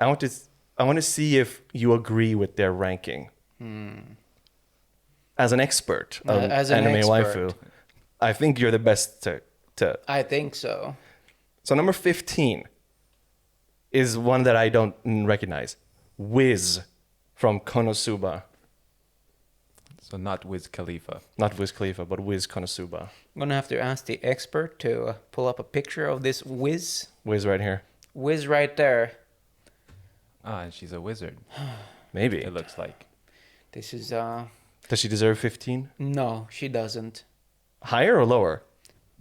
I want to see if you agree with their ranking. As an expert of As an anime expert. waifu, I think you're the best to. I think so. So number 15 is one that I don't recognize. Wiz from Konosuba. So not Wiz Khalifa. Not Wiz Khalifa, but Wiz Konosuba. I'm gonna have to ask the expert to pull up a picture of this Wiz. Wiz right here. Wiz right there. Ah, and she's a wizard, Maybe. it looks like. This is Does she deserve 15? no, she doesn't. Higher or lower?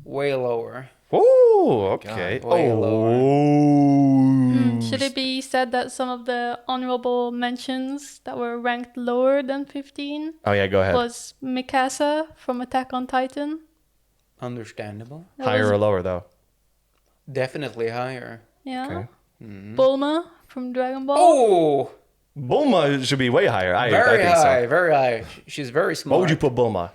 Way lower. Oh, okay. God, way Oh. Should it be said that some of the honorable mentions that were ranked lower than 15 Oh, yeah, go ahead. was Mikasa from Attack on Titan? Understandable. That Higher was- or lower, though? Definitely higher. Yeah. Okay. Bulma from Dragon Ball. Oh, Bulma should be way higher. I very think high, so. very high. She's very smart. What would you put Bulma?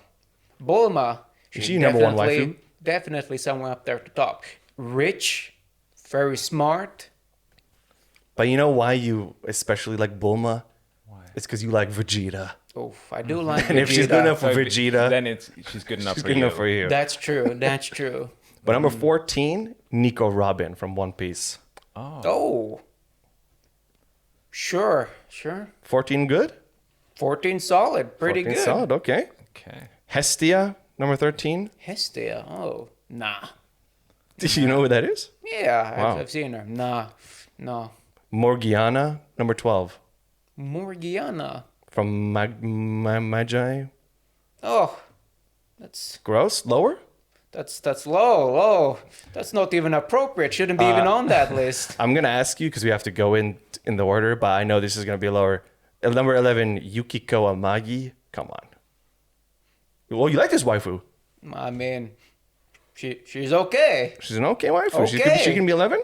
Bulma. Is she number one definitely- waifu? Definitely somewhere up there at the top. Rich, very smart. But you know why you especially like Bulma? Why? It's because you like Vegeta. Oh, I do like And if she's good enough for So Vegeta, then she's good enough she's for good you. enough for you. That's true. That's true. But number 14, Nico Robin from One Piece. Oh. Oh. Sure. 14 good? 14 solid. Pretty 14 good. solid, okay. Okay. Hestia, number 13. Hestia. Oh, nah. Do you know who that is? Yeah, Wow. I've seen her. Nah. No. Morgiana, number 12. Morgiana. From Magi. Oh, that's Gross? Lower? low. That's not even appropriate. Shouldn't be even on that list. I'm going to ask you because we have to go in the order, but I know this is going to be lower. Number 11, Yukiko Amagi. Come on. Well, you like this waifu. I mean, she's okay. She's an okay waifu. Okay. She can be 11?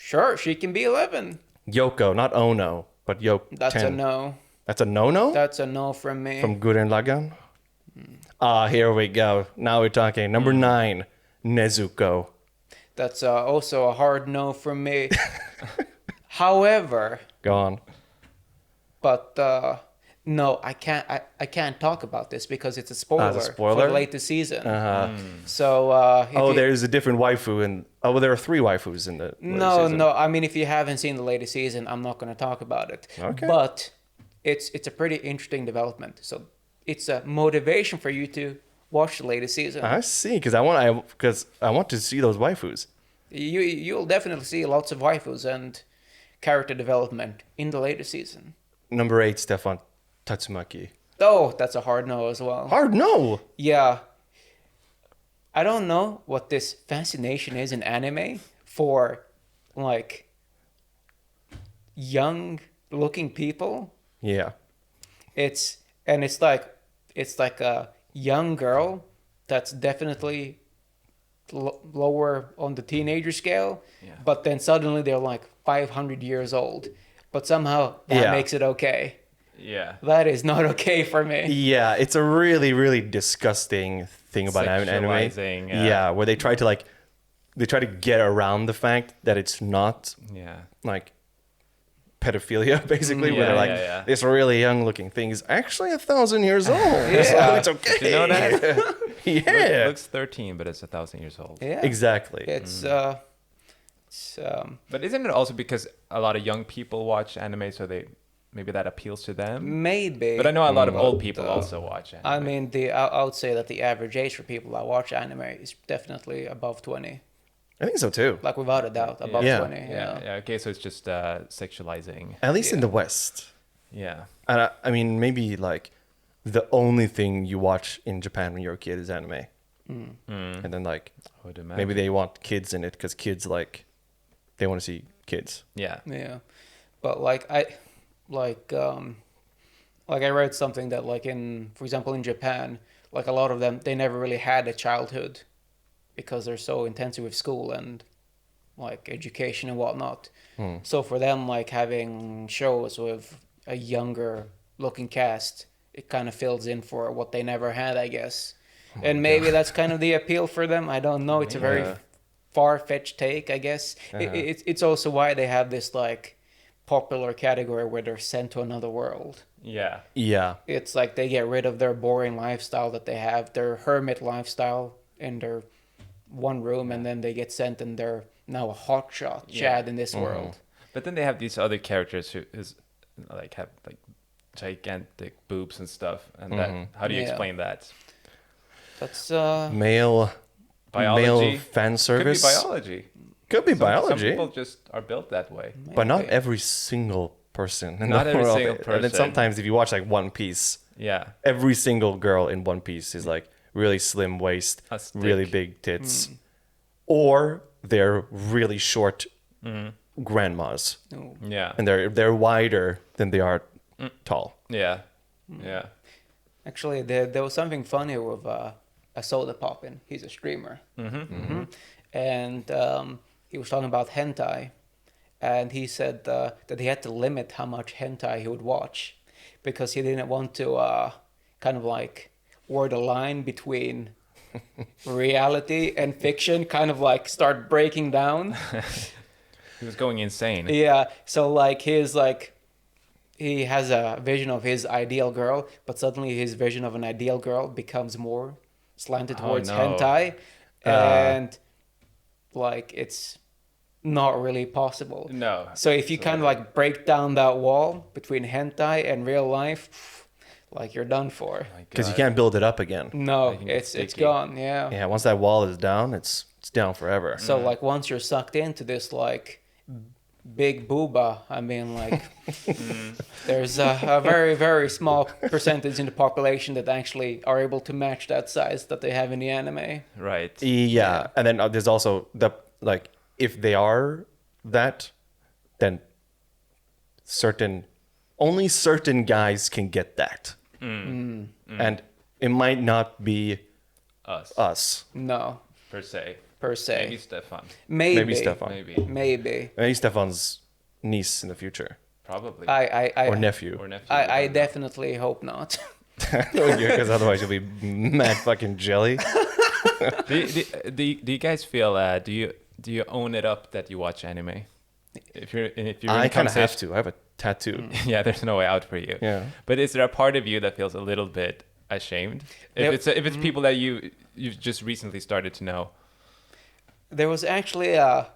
Sure, she can be 11. Yoko, not Ono, but Yoko. That's 10. a no. That's a no-no? That's a no from me. From Gurren Lagann? Here we go. Now we're talking. Number 9, Nezuko. That's also a hard no from me. However, Go on. but no, I can't talk about this because it's a spoiler, for spoiler? the latest season. Uh-huh. So if Oh, you- there's a different waifu in. Oh, well, there are 3 waifus in the. no, season. no. I mean, if you haven't seen the latest season, I'm not going to talk about it. Okay. But it's a pretty interesting development. So it's a motivation for you to watch the latest season. I see, because I want to see those waifus. You'll definitely see lots of waifus and character development in the latest season. Number 8, Stefan Tatsumaki. Oh, that's a hard no as well. Hard no. Yeah. I don't know what this fascination is in anime for like young looking people. Yeah. It's like a young girl that's definitely lower on the teenager scale, Yeah. but then suddenly they're like 500 years old. But somehow that Yeah. makes it okay. Yeah. That is not okay for me. Yeah, it's a really, really disgusting thing about anime. Sexualizing, Yeah, where they try to get around the fact that it's not Yeah. like pedophilia, basically, where Yeah, they're like, yeah. this really young looking thing is actually 1,000 years old. Yeah. So it's okay. Did you know that? Yeah. Looks 13, but it's 1,000 years old. Yeah. Exactly. It's But isn't it also because a lot of young people watch anime, so maybe that appeals to them? maybe. But I know a lot of old But, people also watch anime. I mean, I would say that the average age for people that watch anime is definitely above 20. I think so too. Like without a doubt, above Yeah. 20. yeah. Okay, so it's just sexualizing. At least in Yeah. the West. Yeah. And I mean, maybe like the only thing you watch in Japan when you're a kid is anime. And then like I would imagine. maybe they want kids in it because kids like, they want to see kids. Yeah. Yeah, but I read something that for example, in Japan, like a lot of them, they never really had a childhood because they're so intensive with school and like education and whatnot. So for them, like having shows with a younger looking cast, it kind of fills in for what they never had, I guess. And maybe that's kind of the appeal for them. I don't know. It's a very Yeah. far-fetched take, I guess. It's also why they have this like popular category where they're sent to another world. Yeah. Yeah. It's like they get rid of their boring lifestyle that they have, their hermit lifestyle in their one room, and then they get sent and they're now a hotshot Chad in this world. But then they have these other characters who have like gigantic boobs and stuff. And that, how do you Yeah. explain that? That's Male Biology? fan service. Could be biology. Could be Some biology. people just are built that way. But not maybe. every single person in Not the every world. single And then person. sometimes if you watch like One Piece, Yeah. every single girl in One Piece is like really slim waist, A stick. really big tits, or they're really short grandmas, no. Yeah. and they're wider than they are tall. Yeah. Yeah. Actually, there was something funny with a soda poppin'. He's a streamer. And he was talking about hentai, and he said that he had to limit how much hentai he would watch because he didn't want to kind of like word a line between reality and fiction, kind of like start breaking down. He was going insane. Yeah, so like he has a vision of his ideal girl, but suddenly his vision of an ideal girl becomes more slanted towards no. hentai, and like it's not really possible. No. So if you kind of like break down that wall between hentai and real life, like you're done for. My Because you God. can't build it up again. No, I can get it's sticky. gone. Yeah. Yeah, once that wall is down, it's down forever. So like once you're sucked into this like big booba, I mean like there's a very very small percentage in the population that actually are able to match that size that they have in the anime. Right. Yeah, and then there's also the like if they are that, then only certain guys can get that, and it might not be us. No, Per se. per se. Maybe Stefan. Maybe. Stefan. Maybe. Maybe Stefan's niece in the future Probably. or nephew. Or nephew. I definitely hope not. Because otherwise you'll be mad fucking jelly. do you guys feel do you own it up that you watch anime? If you're in I kind of have conversation- to. I have a tattoo. Yeah, there's no way out for you. Yeah. But is there a part of you that feels a little bit ashamed if Yep. it's people that you've just recently started to know? There was actually Oh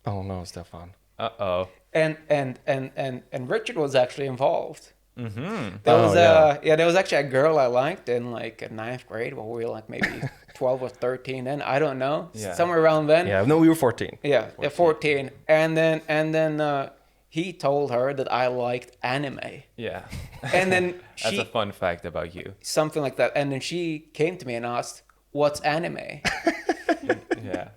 no, Stefan. Uh-oh. and Richard was actually involved. Mm-hmm. There Oh, was yeah. there was actually a girl I liked in like ninth grade. Well, we were like maybe 12 or 13 then. I don't know. Yeah. Somewhere around then. Yeah, no, we were 14. Yeah, 14. And then he told her that I liked anime. Yeah. And then That's a fun fact about you. something like that. And then she came to me and asked, "What's anime?" Yeah.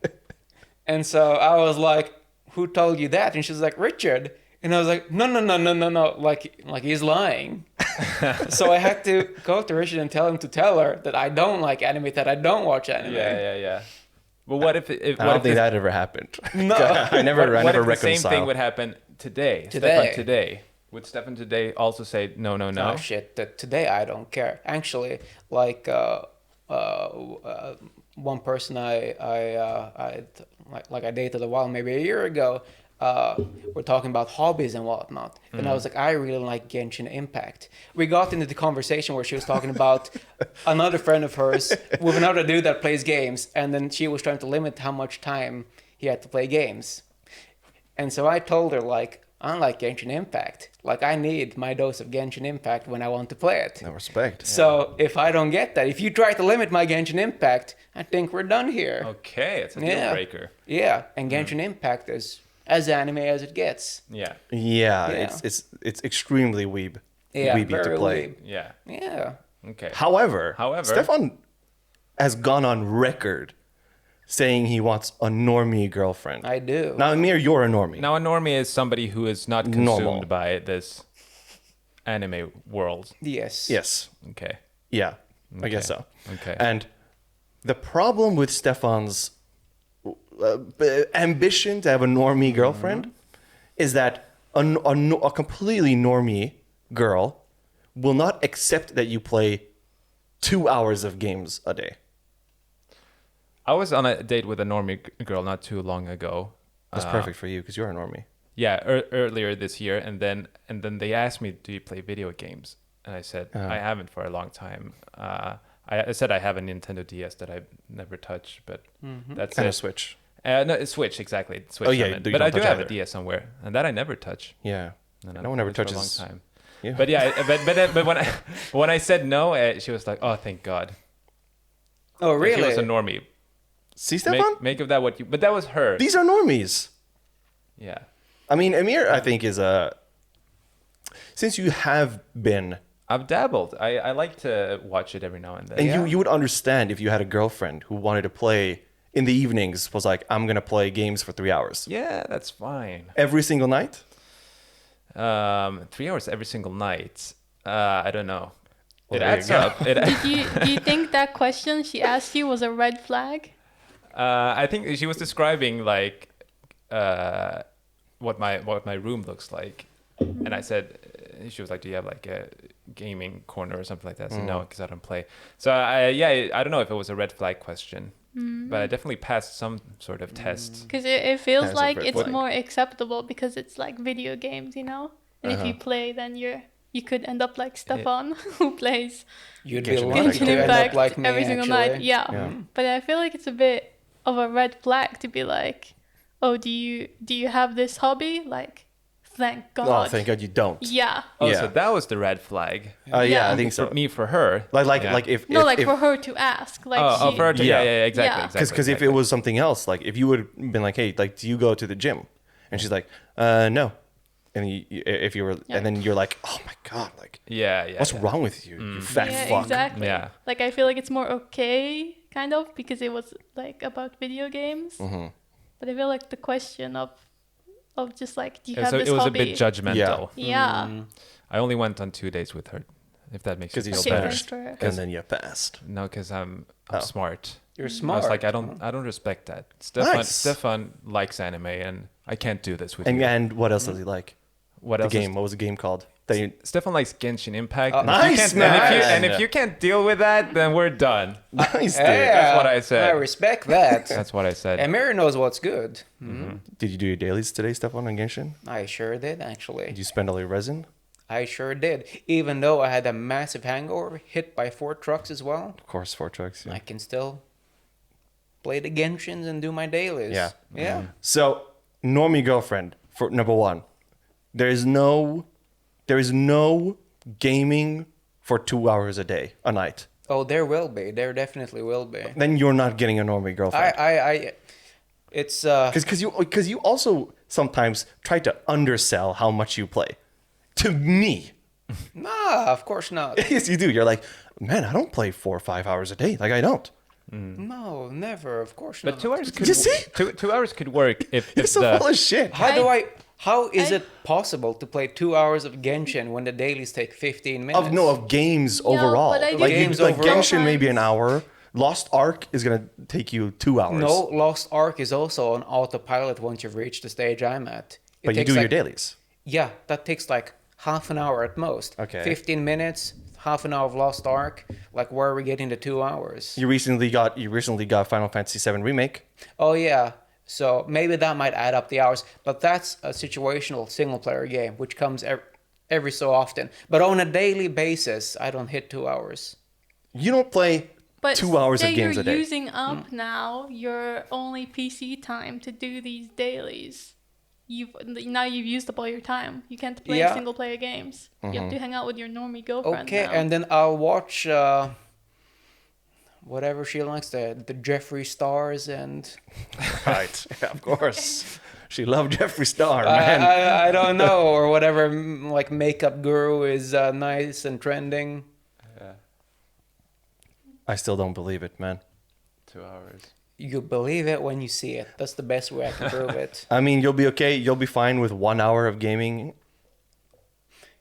And so I was like, who told you that? And she's like, Richard. And I was like, no, like he's lying. So I had to go to Richard and tell him to tell her that I don't like anime, that I don't watch anime. Yeah. But what if I don't think that ever happened. No. I never what if the reconciled. same thing would happen today? Stefan today. Would Stefan today also say no? Oh shit! Today I don't care. Actually, like one person I dated a while, maybe a year ago. We're talking about hobbies and whatnot, and I was like, I really like Genshin Impact. We got into the conversation where she was talking about another friend of hers with another dude that plays games, and then she was trying to limit how much time he had to play games. And so I told her, like, I like Genshin Impact. Like, I need my dose of Genshin Impact when I want to play it. No respect. So if I don't get that, if you try to limit my Genshin Impact, I think we're done here. Okay, it's a deal breaker. Yeah, and Genshin Impact is as anime as it gets. Yeah. It's extremely weeby to play. Weeb. Yeah. Yeah. Okay. However, Stefan has gone on record saying he wants a normie girlfriend. I do. Now, Amir, you're a normie. Now, a normie is somebody who is not consumed Normal. by this anime world. Yes. Yes. Okay. Yeah, I guess so. Okay. And the problem with Stefan's ambition to have a normie girlfriend is that a completely normie girl will not accept that you play 2 hours of games a day. I was on a date with a normie girl not too long ago. That's perfect for you because you're a normie. Yeah, earlier this year, and then they asked me, "Do you play video games?" And I said, "I haven't for a long time." I said I have a Nintendo DS that I never touch, but that's And it. a Switch. No, it's Switch, exactly. Switch. Oh, yeah, I meant. you But don't I do touch have either. a DS somewhere, and that I never touch. Yeah. And No one ever for a touches. long time. Yeah. But yeah, but when I said no, she was like, "Oh, thank God." Oh, She really? was a normie. See, Stefan? Make of that what you. But that was her. These are normies. Yeah. I mean, Amir, I think, is a... Since you have been... I've dabbled. I like to watch it every now and then. And you would understand if you had a girlfriend who wanted to play in the evenings, was like, I'm going to play games for 3 hours. Yeah, that's fine. Every single night? 3 hours every single night. I don't know. Well, it there you adds go. up. Do you think that question she asked you was a red flag? I think she was describing like what my room looks like, and I said, she was like, "Do you have like a gaming corner or something like that?" I said, "No, because I don't play." So I don't know if it was a red flag question, but I definitely passed some sort of test. Because it feels That's a like red it's flag. more acceptable because it's like video games, you know? And if you play, then you could end up like Stefan, who plays You'd be Genshin lucky Impact. to Genshin end up Impact like me, every single actually. night. Yeah. But I feel like it's a bit of a red flag to be like, oh, do you have this hobby? Like, thank God. Oh, thank God you don't. Yeah. Oh, Yeah. so that was the red flag. Yeah, Yeah. I think so. For me, for her. Like Yeah. if No, like if, for her to ask. Like Oh, she, for her to, Yeah. yeah, exactly. Yeah. exactly because if it was something else, like if you would have been like, hey, like, do you go to the gym? And she's like, no. And if you were, Yeah. and then you're like, oh my God, like, yeah, what's wrong with you, you fat yeah, fuck? exactly. Yeah. Like I feel like it's more okay, kind of, because it was like about video games. Mm-hmm. But I feel like the question of just like, do you Yeah, have so this it was hobby? a bit judgmental. Yeah. I only went on 2 days with her, if that makes you Because feel you Okay, better. thanks finished, for- and then you passed. No, because I'm Oh. smart. You're I smart. was like, I don't respect that. Nice. Stefan likes anime, and I can't do this with And you. and what else does he like? What The else? game. What was the game called? That you, Stefan likes Genshin Impact. Oh, and if you nice, can't- and man. if you can't deal with that, then we're done. nice, dude. Yeah, That's what I said. I respect that. That's what I said. Amir knows what's good. Did you do your dailies today, Stefan, on Genshin? I sure did, actually. Did you spend all your resin? I sure did. Even though I had a massive hangover, hit by 4 trucks as well, Of course, 4 trucks. Yeah. I can still play the Genshins and do my dailies. Yeah. Yeah. So, normie girlfriend for number one. There is no gaming for 2 hours a night. Oh, there will be. There definitely will be. Then you're not getting a normie girlfriend. It's Because you also sometimes try to undersell how much you play. To me. nah, of course not. Yes, you do. You're like, man, I don't play 4 or 5 hours a day. Like, I don't. No, never. Of course But not. 2 hours could You see? 2 hours could work if You're so the full of shit. How is I- it possible to play 2 hours of Genshin when the dailies take 15 minutes? Of games overall. but I do Like, Games like overall. Genshin maybe an hour. Lost Ark is gonna take you 2 hours. No, Lost Ark is also on autopilot once you've reached the stage I'm at. It but you takes do your like- dailies. Yeah, that takes like half an hour at most. Okay. 15 minutes, half an hour of Lost Ark. Like, where are we getting to 2 hours? You recently got Final Fantasy VII Remake. Oh, yeah. So maybe that might add up the hours. But that's a situational single player game, which comes every so often. But on a daily basis, I don't hit 2 hours. You don't play But 2 hours of say games you're a day. using up now your only PC time to do these dailies. You've used up all your time. You can't play Yeah. single player games. You Mm-hmm. have to hang out with your normie girlfriend. Okay, now. and then I'll watch whatever she likes, the Jeffree Stars and... Right, yeah, of course. She loved Jeffree Star, I, man. I don't know, or whatever like makeup guru is nice and trending. I still don't believe it, man. 2 hours. You believe it when you see it. That's the best way I can prove it. I mean, you'll be okay. You'll be fine with 1 hour of gaming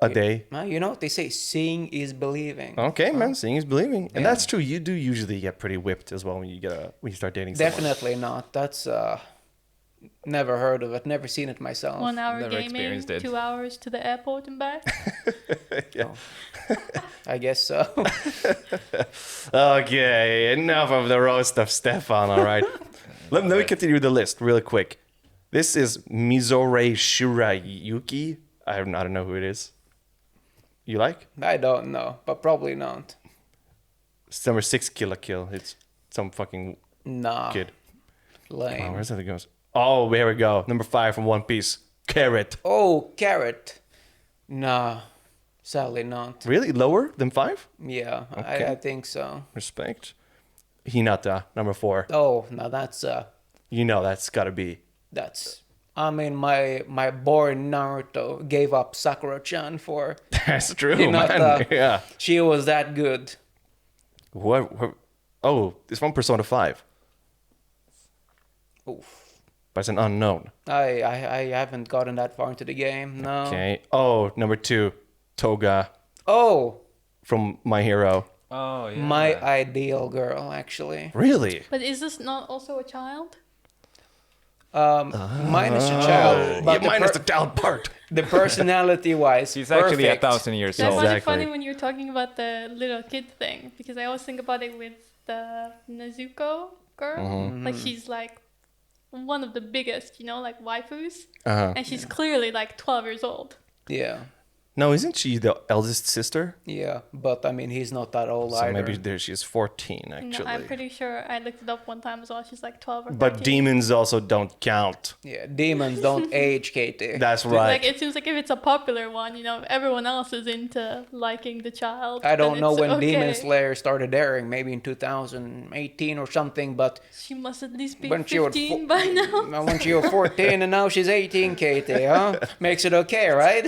a day. Well, you know what they say, seeing is believing. Okay, man. Seeing is believing, and Yeah. that's true. You do usually get pretty whipped as well when you start dating someone. Definitely not. That's never heard of it, never seen it myself. 1 hour Never gaming, experienced it. 2 hours to the airport and back. Yeah. I guess so. Okay, enough of the roast of Stefan. All right, let me continue the list really quick. This is Mizore Shirayuki. I don't know who it is. You like? I don't know, but probably not. It's number 6, Kill la Kill. It's some fucking Nah. kid. Oh, Lame. where's that goes? Oh, there we go. Number 5 from One Piece. Carrot. Oh, Carrot. Nah. Sadly not. Really? Lower than 5? Yeah, Okay. I think so. Respect. Hinata, number 4. Oh, now that's You know that's gotta be. I mean, my boy Naruto gave up Sakura-chan for... That's true, Hinata. man. Yeah. She was that good. Oh, it's from Persona 5. Oof. But it's an unknown. I haven't gotten that far into the game, no. Okay. Oh, number 2, Toga Oh, from My Hero. Oh yeah. my ideal girl, actually. Really? But is this not also a child? Minus the child, but Yeah, minus the child part. the personality-wise, She's actually perfect. 1,000 years I old. find it Exactly. funny when you're talking about the little kid thing because I always think about it with the Nezuko girl. Mm-hmm. Like she's like one of the biggest, like waifus, Uh-huh. and she's clearly like 12 years old. Yeah, No, isn't she the eldest sister? yeah, but I mean, he's not that old So either. maybe there she's 14 No, actually. I'm pretty sure I looked it up one time as well. She's like 12 or 13. But demons also don't count. Yeah, demons don't age, Katie. That's Like right. it seems like if it's a popular one, if everyone else is into liking the child. I then don't know it's when okay. Demon Slayer started airing, maybe in 2018 or something, but She must at least be When she was 15 by now. when she was 14 and now she's 18, Katie, huh? Makes it okay, right?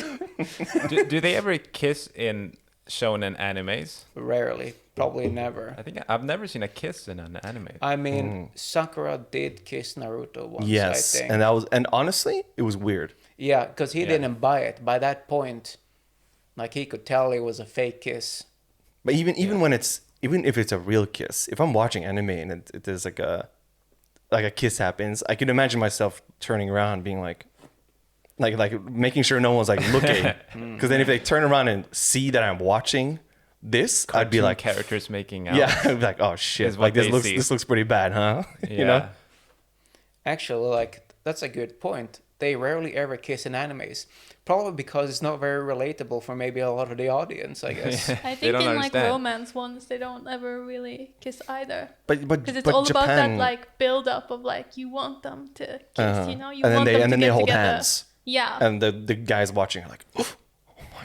do they ever kiss in shonen animes? Rarely, probably never. I think I've never seen a kiss in an anime. I mean, Sakura did kiss Naruto once, Yes, I think. and honestly, it was weird. Yeah, because he Yeah. didn't buy it. By that point, like, he could tell it was a fake kiss. But even if it's a real kiss, if I'm watching anime and there's like a kiss happens, I can imagine myself turning around and being like making sure no one's like looking, because then if they turn around and see that I'm watching this, I'd be Cartoon like, characters making out. yeah, I'd be like, oh shit, Is what like this they see. looks pretty bad, huh? Yeah. You know? Actually, like, that's a good point. They rarely ever kiss in animes. Probably because it's not very relatable for maybe a lot of the audience, I guess. I They think don't in like understand. romance ones, they don't ever really kiss either. But Because it's all about that like build up of like you want them to kiss, Uh-huh. You and then want they them and to then they get hold together. hands, Yeah. and the guys watching are like,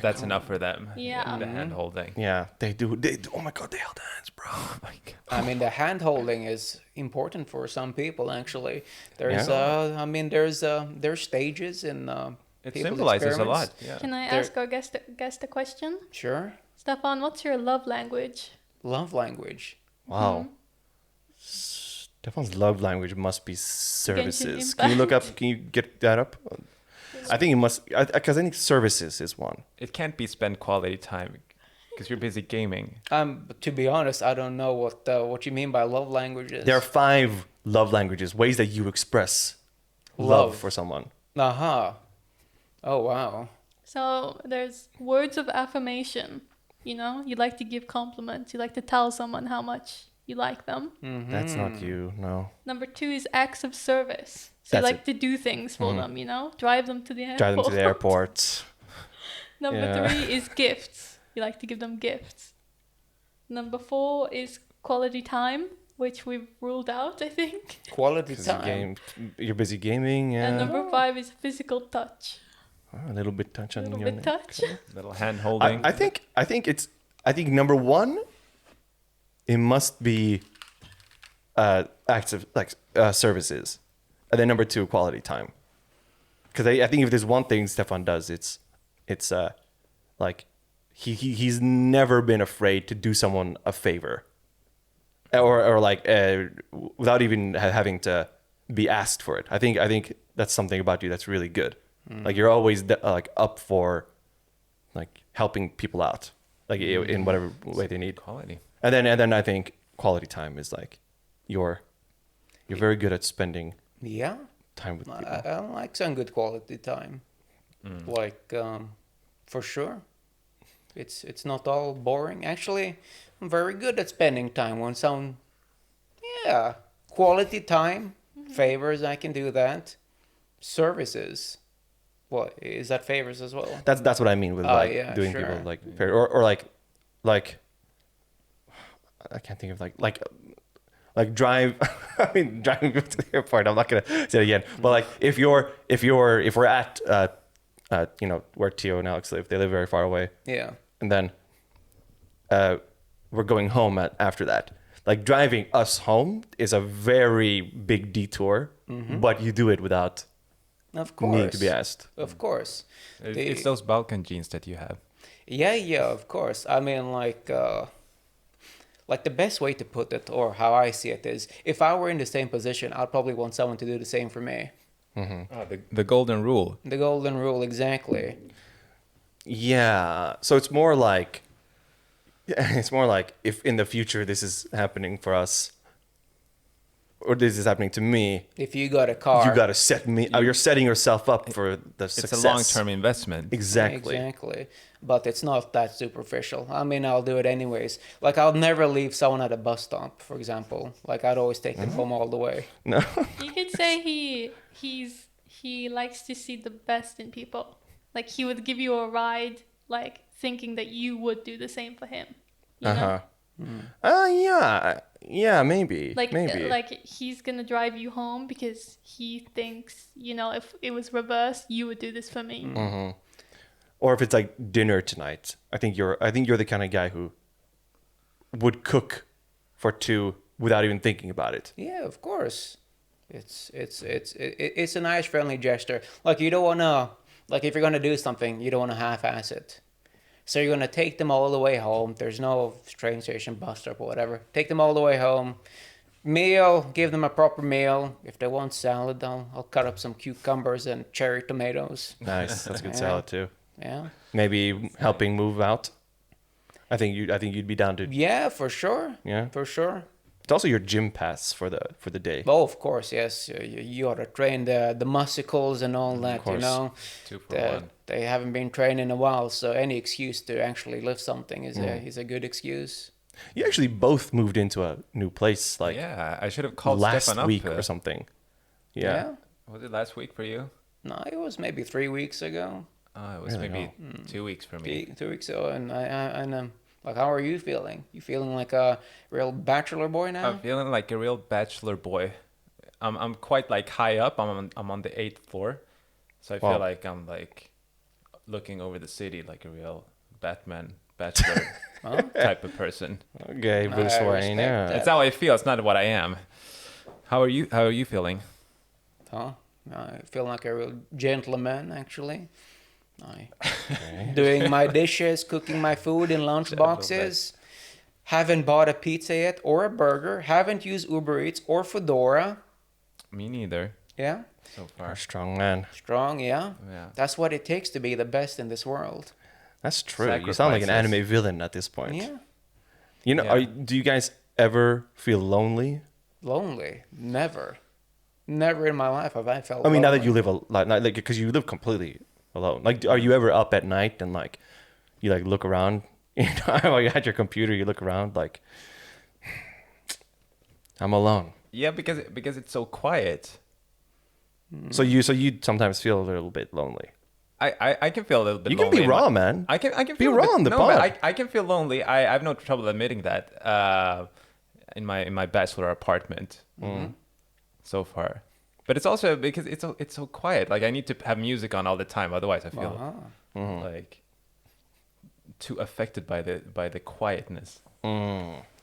That's enough for them. Yeah. The hand holding. yeah, they do. Oh my god, they held hands, bro. Oh my god. I mean, the hand holding is important for some people, actually. There's, Yeah. there's stages in It people's symbolizes a experiments. lot. Yeah. Can I There- ask our guest a question? Sure. Stefan, what's your love language? Love language. Wow. Stefan's love language must be services. Genshin Can you look up? Impact. Can you get that up? I think it must, because I think services is one. It can't be spend quality time because you're busy gaming. To be honest, I don't know what you mean by love languages. There are 5 love languages, ways that you express love for someone. Aha. Oh wow. So there's words of affirmation. You know, you like to give compliments. You like to tell someone how much you like them. That's not you, no. Number 2 is acts of service. So you That's like to do things for them, you know? Drive them to the airport. Drive them to the airport. Number Yeah. 3 is gifts. You like to give them gifts. Number 4 is quality time, which we've ruled out, I think. Quality 'Cause time. you're busy gaming, And yeah. number 5 is physical touch. A little bit touch A on little your bit neck. touch. Little hand holding. I think number 1, it must be acts of services, and then number 2, quality time. Because I think if there's one thing Stefan does, it's like he's never been afraid to do someone a favor, or like without even having to be asked for it. I think that's something about you that's really good. Like you're always like up for like helping people out, like in whatever way they need. Quality. And then I think quality time is like you're very good at spending Yeah. time with people. I like some good quality time. Like for sure. It's not all boring. Actually, I'm very good at spending time when someone quality time, favors, I can do that. Services. What is that, favors as well? That's what I mean with like doing people sure. like or like I can't think of like drive. I mean driving people to the airport. I'm not gonna say it again. But like if we're at you know where Tio and Alex live, they live very far away, Yeah. and then we're going home after that. Like driving us home is a very big detour, but you do it without Of course. need to be asked. Of course. It's those Balkan genes that you have. Yeah, of course. I mean, like the best way to put it, or how I see it, is if I were in the same position, I'd probably want someone to do the same for me. The golden rule. The golden rule, exactly. Yeah. So it's more like if in the future this is happening for us, or this is happening to me, If you got a car, you got to set me. You're setting yourself up for the success. It's a long-term investment. Exactly. Exactly. But it's not that superficial. I mean, I'll do it anyways. Like, I'll never leave someone at a bus stop, for example. Like, I'd always take them home all the way. No. You could say he likes to see the best in people. Like he would give you a ride, like thinking that you would do the same for him. You know? Yeah, maybe. Like maybe. like he's gonna drive you home because he thinks, you know, if it was reversed, you would do this for me. Or if it's like dinner tonight, I think you're the kind of guy who would cook for 2 without even thinking about it. Yeah, of course. It's a nice, friendly gesture. Like, you don't wanna, like, if you're gonna do something, you don't wanna half-ass it. So you're gonna take them all the way home. There's no train station, bus stop, or whatever. Take them all the way home. Meal, give them a proper meal. If they want salad, I'll cut up some cucumbers and cherry tomatoes. Nice. That's good Yeah. salad too. Yeah. Maybe helping move out. I think you'd be down to. Yeah, for sure. Yeah. For sure. It's also your gym pass for the day. Oh, of course, yes. You ought to train the muscles and all that, you course. know. 2 for 1. They haven't been trained in a while, so any excuse to actually lift something is a good excuse. You actually both moved into a new place like Yeah, I should have called last Stefan up. week or something. Yeah. Was it last week for you? No, it was maybe 3 weeks ago. Oh, it was Really? maybe 2 weeks for me. 2 weeks ago, and like, how are you feeling? You feeling like a real bachelor boy now? I'm feeling like a real bachelor boy. I'm quite like high up. I'm on the 8th floor, so I feel Wow. like I'm like looking over the city like a real Batman bachelor type of person. Okay, Bruce I Wayne. respect Yeah. that. That's how I feel. It's not what I am. How are you? How are you feeling? Huh? I feel like a real gentleman, actually. Doing my dishes, cooking my food in lunch boxes. Haven't bought a pizza yet or a burger. Haven't used Uber Eats or Foodora. Me neither. Yeah. So You're far. a strong man. Strong, yeah. Yeah. That's what it takes to be the best in this world. That's true. You sound like an Sacrifices. anime villain at this point. Yeah. You know, Yeah. do you guys ever feel lonely? Lonely. Never. Never in my life have I felt I mean, now that lonely. you live like because you live completely alone. Like, are you ever up at night and like you like look around? You know, while you're at your computer, you look around like I'm alone. Yeah, because it's so quiet. So you sometimes feel a little bit lonely. I can feel a little bit. You can lonely be in my- raw, man. I can Be feel a raw bit- on the no, pod. but I can feel lonely. I have no trouble admitting that. In my bachelor apartment, so far, but it's also because it's so quiet. Like I need to have music on all the time, otherwise I feel like too affected by the quietness.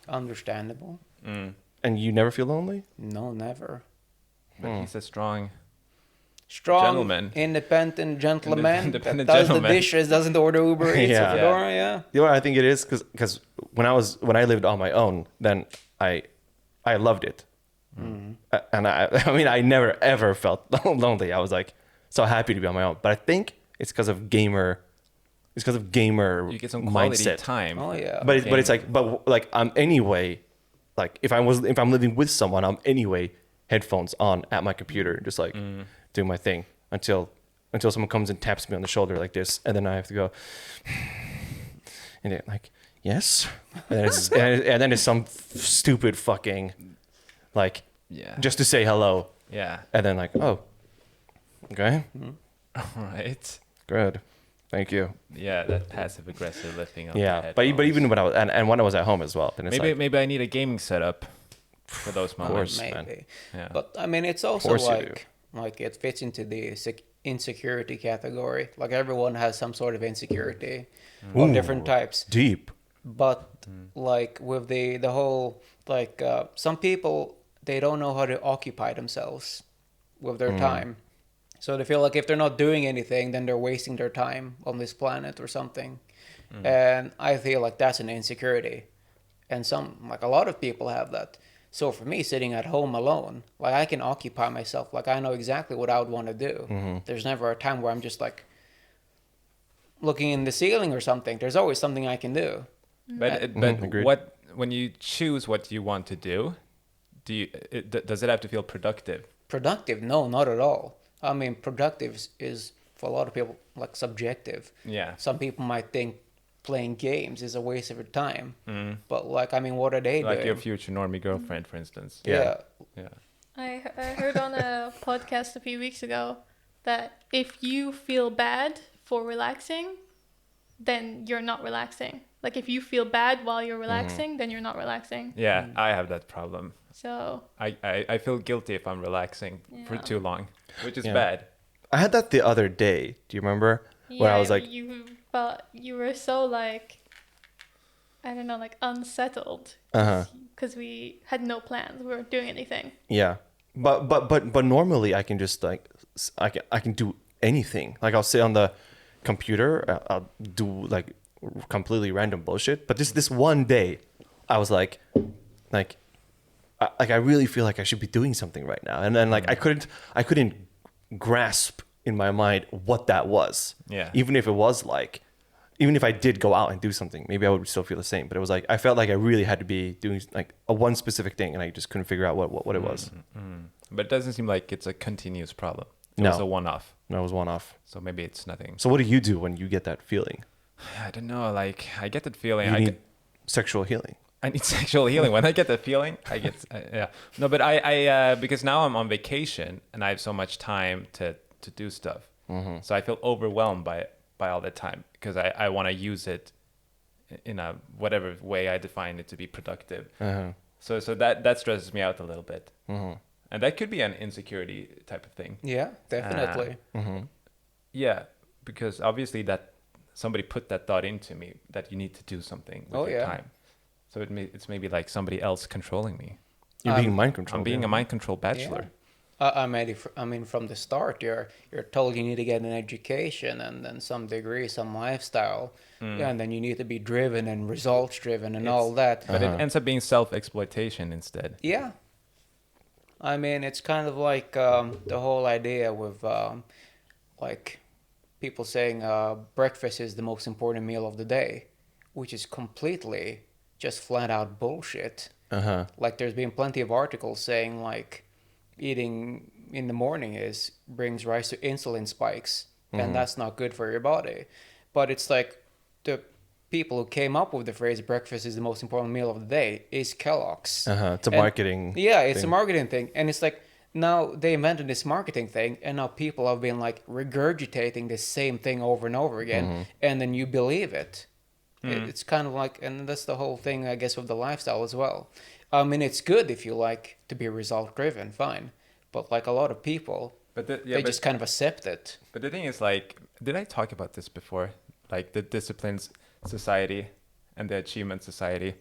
Understandable. And you never feel lonely? No, never. But he's a strong. Strong, Gentleman. independent gentleman Independent that does gentleman. the dishes, doesn't order Uber Eats Yeah. or Foodora, yeah. You know what I think it is? Because when I lived on my own, then I loved it. And I mean, I never ever felt lonely. I was like so happy to be on my own. But I think it's because of gamer. It's because of gamer You get some quality mindset. time. Oh, yeah. But it's like I'm anyway, like if I'm living with someone, I'm anyway headphones on at my computer, just like doing my thing until someone comes and taps me on the shoulder like this, and then I have to go, and they're like, yes, and then it's some stupid fucking like Yeah. just to say hello, Yeah. and then like, oh, okay, All right. good, thank you. Yeah, that passive aggressive lifting up. Yeah, the but headphones. even when I was and when I was at home as well, then it's maybe I need a gaming setup for those moments. course. Maybe. man. Yeah. But I mean, it's also course you like it fits into the insecurity category. Like everyone has some sort of insecurity of different types. Deep. But like with the whole like some people, they don't know how to occupy themselves with their time. So they feel like if they're not doing anything, then they're wasting their time on this planet or something. And I feel like that's an insecurity. And a lot of people have that. So for me, sitting at home alone, like I can occupy myself. Like I know exactly what I would want to do. There's never a time where I'm just like looking in the ceiling or something. There's always something I can do. But agreed. when you choose what you want to do, does it have to feel productive? Productive? No, not at all. I mean, productive is for a lot of people like subjective. Yeah. Some people might think playing games is a waste of your time. But like, I mean, what are they Like doing? your future normie girlfriend, for instance. Yeah. Yeah. I heard on a podcast a few weeks ago that if you feel bad for relaxing, then you're not relaxing. Like if you feel bad while you're relaxing, then you're not relaxing. Yeah, I have that problem. So I feel guilty if I'm relaxing for Yeah. too long, which is Yeah. bad. I had that the other day. Do you remember? When I was like, you felt you were so like, I don't know, like unsettled Uh-huh. because we had no plans. We weren't doing anything. yeah, but normally I can just like I can do anything. Like I'll sit on the computer, I'll do like completely random bullshit. But this one day, I was like I really feel like I should be doing something right now, and then like I couldn't grasp in my mind what that was. Yeah. Even if it was like, even if I did go out and do something, maybe I would still feel the same. But it was like I felt like I really had to be doing like a one specific thing, and I just couldn't figure out what it was. But it doesn't seem like it's a continuous problem. It No. was a one-off. No, it was one off. So maybe it's nothing. So what do you do when you get that feeling? I don't know. Like I get that feeling. You I need get, sexual healing. I need sexual healing. When I get that feeling, I get yeah. No, but I because now I'm on vacation and I have so much time to do stuff. So I feel overwhelmed by all the time because I want to use it in a whatever way I define it to be productive. Uh-huh. So that stresses me out a little bit. And that could be an insecurity type of thing. Yeah, definitely. Yeah, because obviously that somebody put that thought into me that you need to do something with your time. So it's maybe like somebody else controlling me. You're being mind controlled. I'm being yeah. a mind control bachelor. I mean, from the start, you're told you need to get an education and then some degree, some lifestyle, yeah, and then you need to be driven and results driven and all that. But it ends up being self-exploitation instead. Yeah, I mean, it's kind of like the whole idea with like people saying breakfast is the most important meal of the day, which is completely just flat out bullshit. Like there's been plenty of articles saying like eating in the morning brings rise to insulin spikes, and that's not good for your body. But it's like the people who came up with the phrase breakfast is the most important meal of the day is Kellogg's. It's a marketing Yeah, it's a thing. marketing thing. And it's like now they invented this marketing thing, and now people have been like regurgitating the same thing over and over again, and then you believe it. It's kind of like, and that's the whole thing, I guess, with the lifestyle as well. I mean, it's good if you like to be result driven, fine. But like a lot of people, they just kind of accept it. But the thing is, like, did I talk about this before? Like the disciplines society and the achievement society.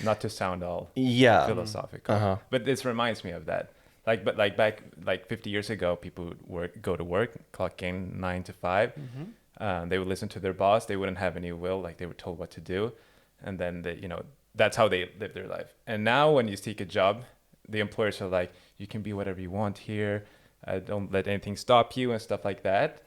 Not to sound all philosophical, but this reminds me of that. But back 50 years ago, people would go to work, clock in 9 to 5. They would listen to their boss. They wouldn't have any will. Like they were told what to do, and then that's how they live their life. And now when you seek a job, the employers are like, you can be whatever you want here. Don't let anything stop you and stuff like that.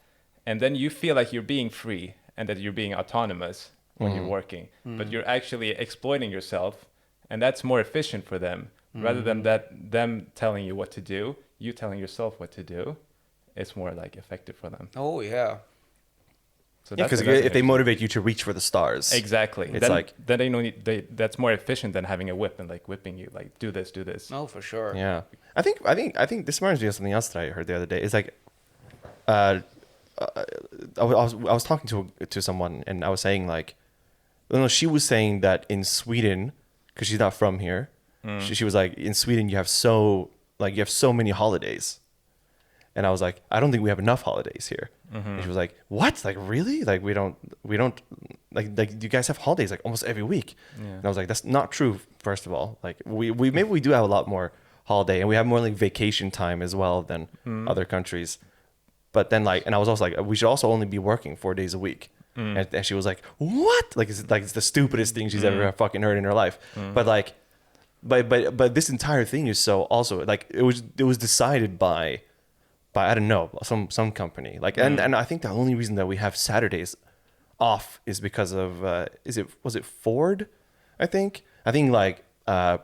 And then you feel like you're being free and that you're being autonomous when you're working, but you're actually exploiting yourself, and that's more efficient for them rather than them telling you what to do. You telling yourself what to do, it's more like effective for them. Oh yeah. So because if they motivate you to reach for the stars, exactly, it's then they don't need, that's more efficient than having a whip and like whipping you, like do this. Oh, for sure. Yeah, I think this reminds me of something else that I heard the other day. It's like, I was talking to someone, and I was saying like, she was saying that in Sweden, because she's not from here, she was like, in Sweden you have so many holidays. And I was like, I don't think we have enough holidays here. And she was like, what? Like, really? Like, we don't like you guys have holidays like almost every week. Yeah. And I was like, that's not true, first of all. Like, we maybe we do have a lot more holiday, and we have more like vacation time as well than other countries. But then and I was also like, we should also only be working 4 days a week. And she was like, what? Like, it's the stupidest thing she's ever fucking heard in her life. But like, but this entire thing is so also like, it was decided by I don't know, some company, like, and I think the only reason that we have Saturdays off is because of was it Ford? I think like there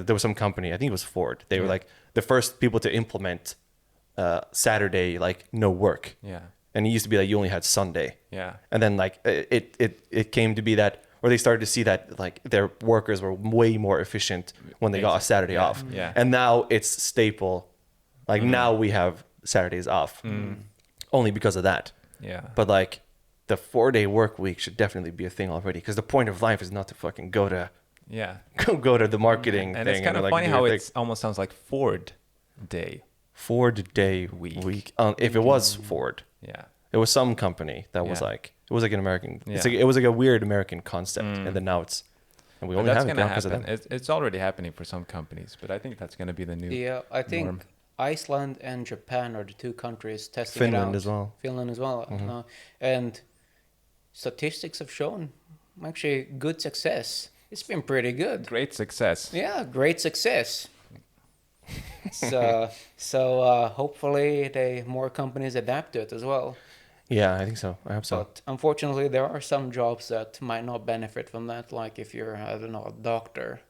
was some company, I think it was Ford. They were like the first people to implement Saturday, like no work. Yeah. And it used to be like you only had Sunday. Yeah. And then like it came to be that, or they started to see that like their workers were way more efficient when they got a Saturday off. Yeah. And now it's staple. Like now we have Saturdays off only because of that. Yeah. But like the 4-day work week should definitely be a thing already, because the point of life is not to fucking go to the marketing and thing. it's kind of like funny how it almost sounds like Ford Day. 4-day week. If it was Ford. Yeah. It was some company that was like, it was like an American, Yeah. it was like a weird American concept. And then now and we But only that's have it going to now because of happen. that. It's already happening for some companies, but I think that's going to be the new Yeah, I think norm. Iceland and Japan are the two countries testing it out. Finland as well. And statistics have shown actually good success. It's been pretty good. Great success. Yeah, great success. So hopefully more companies adapt to it as well. Yeah, I think so. I hope so. But unfortunately, there are some jobs that might not benefit from that. Like if you're, I don't know, a doctor,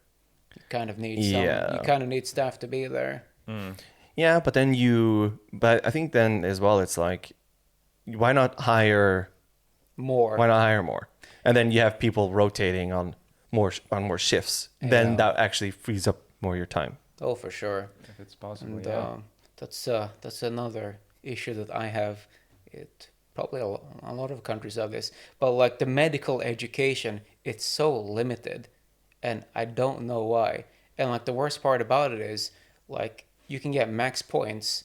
you kind of need staff to be there. Yeah, but I think then as well, it's like, why not hire More. And then you have people rotating on more shifts. Yeah. Then that actually frees up more of your time. Oh, for sure. If it's possible, And yeah. that's another issue that I have. It probably a lot of countries have this, but like the medical education, it's so limited, and I don't know why. And like the worst part about it is like you can get max points,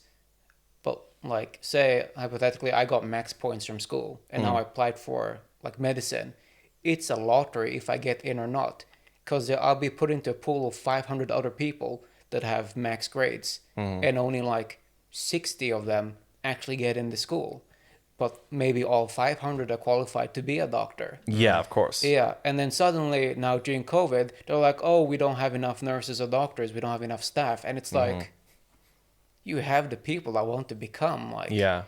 but like say hypothetically I got max points from school and now I applied for like medicine. It's a lottery if I get in or not, because I'll be put into a pool of 500 other people that have max grades, and only like 60 of them actually get into school. But maybe all 500 are qualified to be a doctor. Yeah, of course. Yeah, and then suddenly now during COVID, they're like, oh, we don't have enough nurses or doctors, we don't have enough staff. And it's like, you have the people that want to become like Yeah.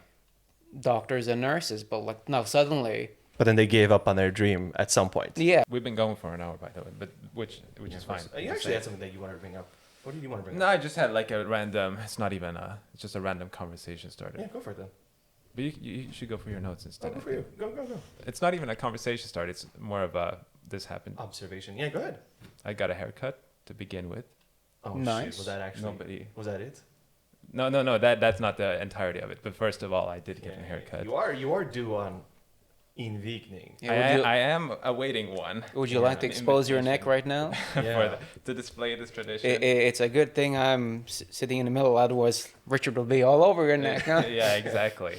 doctors and nurses, but like now suddenly, But then they gave up on their dream at some point. yeah. We've been going for an hour, by the way, but which is fine. You actually had something that you wanted to bring up. What did you want to bring No, up? I just had like a random. It's not even it's just a random conversation started. Yeah, go for it then. But you should go for your notes instead. Go for you. Go. It's not even a conversation started. It's more of a this happened. Observation. Yeah, go ahead. I got a haircut to begin with. Oh, Nice. shit. Was that actually... Nobody. Was that it? No. That's not the entirety of it. But first of all, I did get a haircut. You are due on invigning. Yeah, I am awaiting one. would you like to an expose your neck invitation. right now? Yeah. To display this tradition. It's a good thing I'm sitting in the middle, otherwise Richard will be all over your neck, huh? Yeah, exactly.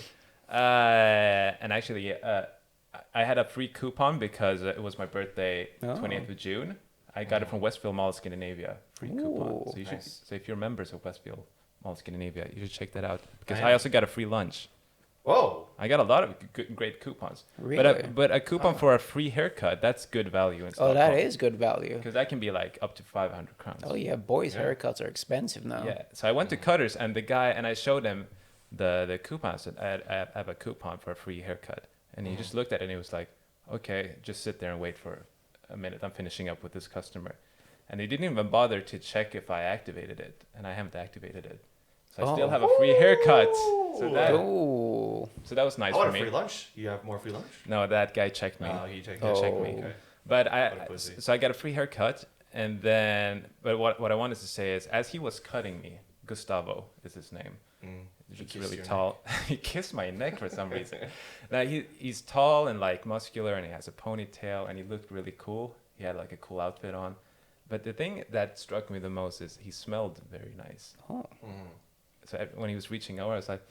And actually, I had a free coupon because it was my birthday, Oh. 20th of June. I got it from Westfield Mall Scandinavia. Free coupon. Ooh, So you should. nice. So if you're members of Westfield Mall Scandinavia, you should check that out because I I am. also got a free lunch. Whoa. I got a lot of great coupons. Really? But a coupon for a free haircut, that's good value in Oh, that Stockholm. is good value. Because that can be like up to 500 crowns. Oh yeah, boys' Yeah. haircuts are expensive now. Yeah. So I went to Cutters and the guy, and I showed him the coupons. I have a coupon for a free haircut. And he just looked at it and he was like, okay, just sit there and wait for a minute. I'm finishing up with this customer. And he didn't even bother to check if I activated it. And I haven't activated it. So I still Oh. have a free haircut. Oh. So that was nice I want for a free me. lunch. You have more free lunch? No, that guy checked me. Oh, he checked Oh. Check me. Okay. But What a pussy. so I got a free haircut, and then, but what I wanted to say is, as he was cutting me, Gustavo is his name. He He's kissed really your tall. He kissed my neck for some reason. Now he's tall and like muscular, and he has a ponytail, and he looked really cool. He had like a cool outfit on. But the thing that struck me the most is he smelled very nice. Oh. So when he was reaching over, I was like,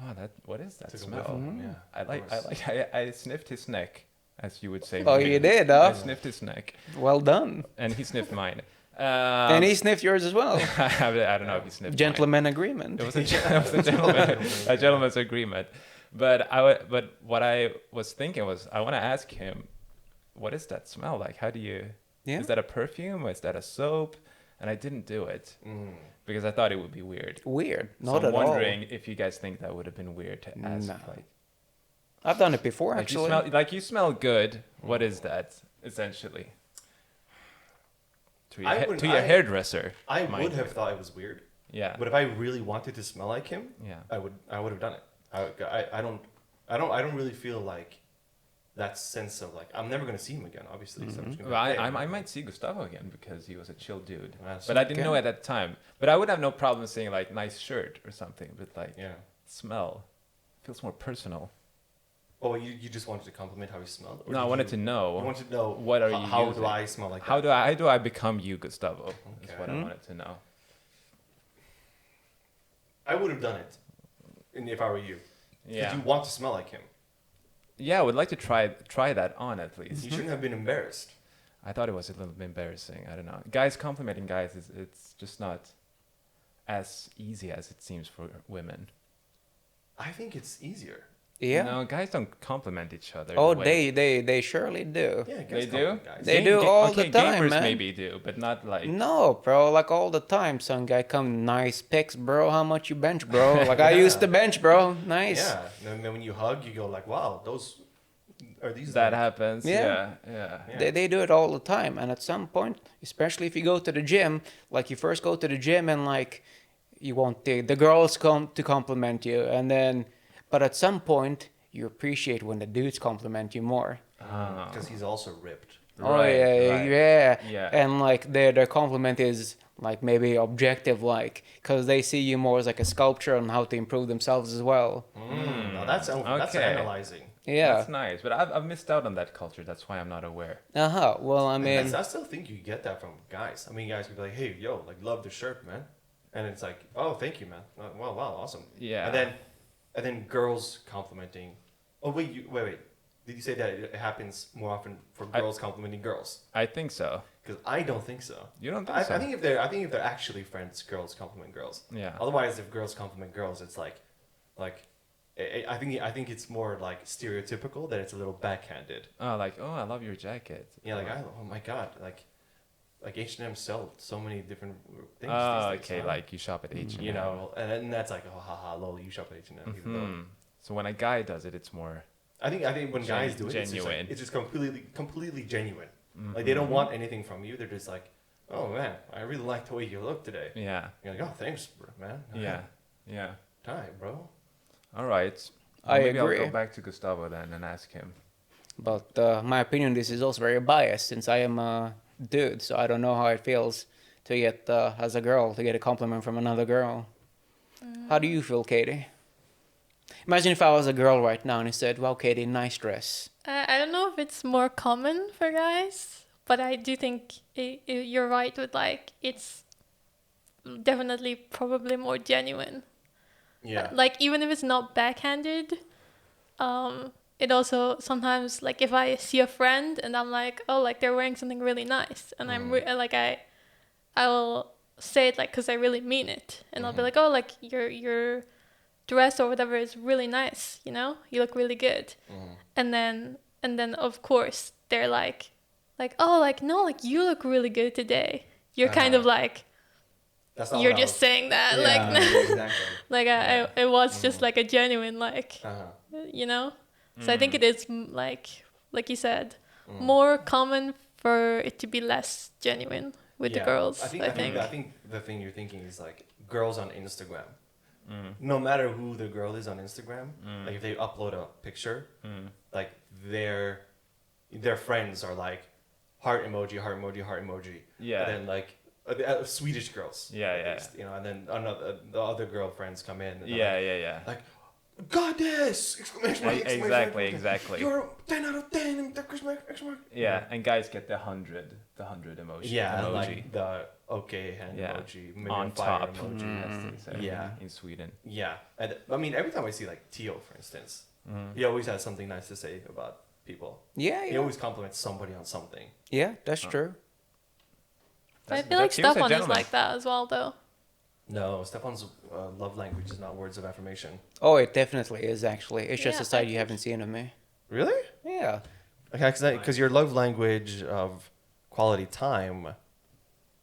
"Oh, what is that Took a whiff smell?" of him, yeah. I sniffed his neck, as you would say. Oh, you did, huh? I sniffed his neck, Well done. and he sniffed mine. And he sniffed yours as well. I don't know if he sniffed. Gentleman Mine. agreement. It was a gentleman's agreement. But what I was thinking was, I want to ask him, what is that smell like? How do you? Yeah. Is that a perfume? Or is that a soap? And I didn't do it because I thought it would be weird. Weird. So Not I'm at all. wondering if you guys think that would have been weird to ask. No. Like, I've done it before, like actually. you smell good. What is that essentially? To your hairdresser. I mind would you. have thought it was weird. Yeah. But if I really wanted to smell like him, Yeah. I would have done it. I don't really feel like that sense of like I'm never gonna see him again. Obviously, so I'm just gonna Well, be like, I "Hey, might see Gustavo again because he was a chill dude. That's But I didn't know okay. at that time. But I would have no problem saying like nice shirt or something. But like yeah." smell feels more personal. Oh, you just wanted to compliment how he smelled? Or No, I did wanted you- to know. You wanted to know what are you how using? do I smell like How that? do I become you, Gustavo? Is Okay. what I wanted to know. I would have done it, if I were you. Yeah. Because you want to smell like him. Yeah, I would like to try that on at least. You shouldn't have been embarrassed. I thought it was a little bit embarrassing. I don't know. Guys complimenting guys it's just not as easy as it seems for women. I think it's easier. Yeah. No, guys don't compliment each other. Oh, the way- they surely do. Yeah, They guys do? compliment guys. They do all the time, gamers man. maybe do, but not like. No, bro, like all the time. Some guy come, nice pics, bro. How much you bench, bro? Like I used to bench, bro. Nice. Yeah, and then when you hug, you go like, "Wow, those are these." That like- happens. Yeah. Yeah. Yeah. They do it all the time, and at some point, especially if you go to the gym, like you first go to the gym and like you want the girls come to compliment you, and then, but at some point you appreciate when the dudes compliment you more. Ah. Because he's also ripped. Oh Right, yeah, right. yeah, Yeah. and like their compliment is like maybe objective, like because they see you more as like a sculpture on how to improve themselves as well. Now that's Okay. Yeah. analyzing. That's nice, but I've missed out on that culture. That's why I'm not aware. Well, I mean, I still think you get that from guys. I mean, guys would be like, "Hey, yo, like, love the shirt, man," and it's like, "Oh, thank you, man. Wow, awesome." Yeah. And then girls complimenting. Oh wait. Did you say that it happens more often for girls complimenting girls? I think so. Because I don't think so. You don't think I so? think if they're actually friends, girls compliment girls. Yeah. Otherwise, if girls compliment girls, it's like I think it's more like stereotypical that it's a little backhanded. Oh, like, oh, I love your jacket. Yeah, like oh my god, like H&M sell so many different things. Oh, these days, okay, huh? like you shop at H&M. You know, and then that's like, oh haha, lol, you shop at H&M. Even though So when a guy does it, it's more. I think when guys do it, Genuine. it's just completely genuine. Like they don't want anything from you. They're just like, oh man, I really like the way you look today. Yeah. You're like, oh thanks, man. Yeah. Yeah. Time, bro. All right. I Maybe agree. I'll go back to Gustavo then and ask him. But my opinion, this is also very biased since I am a dude, so I don't know how it feels to get, as a girl, to get a compliment from another girl. How do you feel, Katie? Imagine if I was a girl right now and he said, wow, Katie, nice dress. I don't know if it's more common for guys, but I do think you're right with like it's definitely probably more genuine. Yeah. Like even if it's not backhanded, it also sometimes like if I see a friend and I'm like, oh, like they're wearing something really nice, and I will say it like because I really mean it, and I'll be like, oh, like your dress or whatever is really nice, you know, you look really good, and then of course they're like oh, like no, like you look really good today. You're kind of like. That's not You're what I just was- saying that, Yeah, like, exactly. like it was just like a genuine, like, you know. So I think it is like you said, more common for it to be less genuine with the girls. I think. I think the thing you're thinking is like girls on Instagram. No matter who the girl is on Instagram, like if they upload a picture, like their friends are like heart emoji, heart emoji, heart emoji. Yeah. And then like Swedish girls. Yeah, at yeah. least, you know, and then the other girlfriends come in. And Yeah, like, yeah. Like, goddess! Exclamation mark! Exclamation mark. Exactly. You're 10 out of 10! Exclamation mark! Yeah, and guys get the 100 emoji. Yeah, emoji. like the okay hand emoji, million on fire top. emoji. As they say Yeah. in Sweden. Yeah, and I mean every time I see like Tio, for instance, he always has something nice to say about people. Yeah, He yeah. always compliments somebody on something. Yeah, that's true. I feel like he was a Stefan is gentleman. like that as well, though. No, Stefan's love language is not words of affirmation. Oh, it definitely is, actually. It's just Yeah, a side I you think- haven't seen of me. Really? Yeah. Okay, because your love language of quality time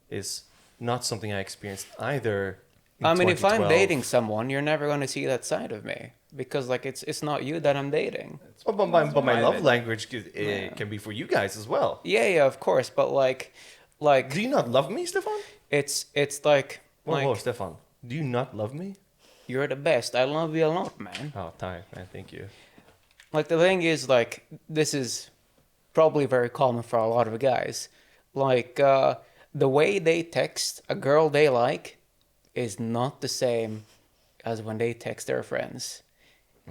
is not something I experienced either. in I mean, if I'm 2012. dating someone, you're never going to see that side of me. Because, like, it's not you that I'm dating. But my love private. language can be for you guys as well. Yeah, of course. But, like Do you not love me, Stefan? it's like, Whoa, Stefan. Do you not love me? you're the best. I love you a lot, man. Oh, Ty, man, thank you. Like, the thing is, like, this is probably very common for a lot of guys. Like, the way they text a girl they like is not the same as when they text their friends.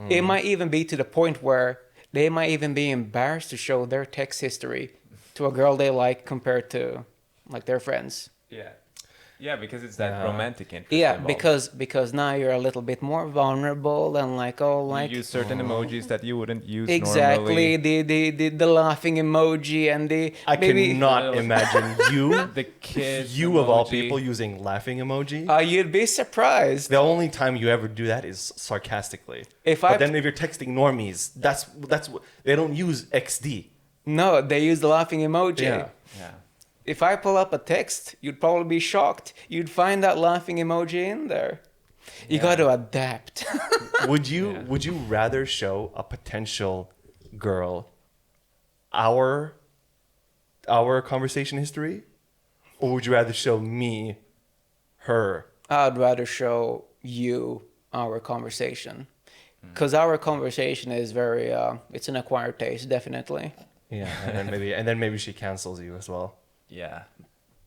It might even be to the point where they might even be embarrassed to show their text history to a girl they like compared to, like, their friends. Yeah. Yeah, because it's that Yeah. romantic interest. Yeah, involved. because now you're a little bit more vulnerable and like, oh, like, you use certain emojis that you wouldn't use exactly, normally. the laughing emoji and the I maybe cannot imagine you, The kids. you of all emoji. people, using laughing emoji. you'd be surprised The only time you ever do that is sarcastically. if But I then if you're texting normies, that's what they don't use XD. no, they use the laughing emoji. Yeah. Yeah. If I pull up a text, you'd probably be shocked. You'd find that laughing emoji in there. You got to adapt. Would you Yeah. would you rather show a potential girl our conversation history, or would you rather show me her? I'd rather show you our conversation. Because our conversation is very, it's an acquired taste, definitely. Yeah, and then maybe she cancels you as well. Yeah.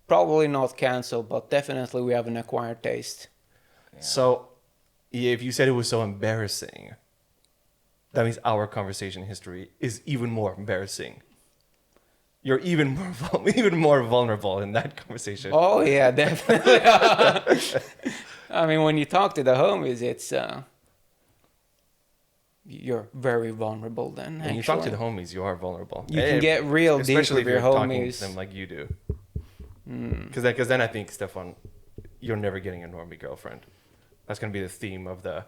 Probably not cancel, but definitely we have an acquired taste. So, if you said it was so embarrassing, that means our conversation history is even more embarrassing. You're even more vulnerable in that conversation. Oh, yeah, definitely. I mean, when you talk to the homies, it's, you're very vulnerable then. When you talk to actually. the homies, you are vulnerable. You can get real deep especially with if your you're talking homies. to them like you do. Because then I think, Stefan, you're never getting a normie girlfriend. That's gonna be the theme of the.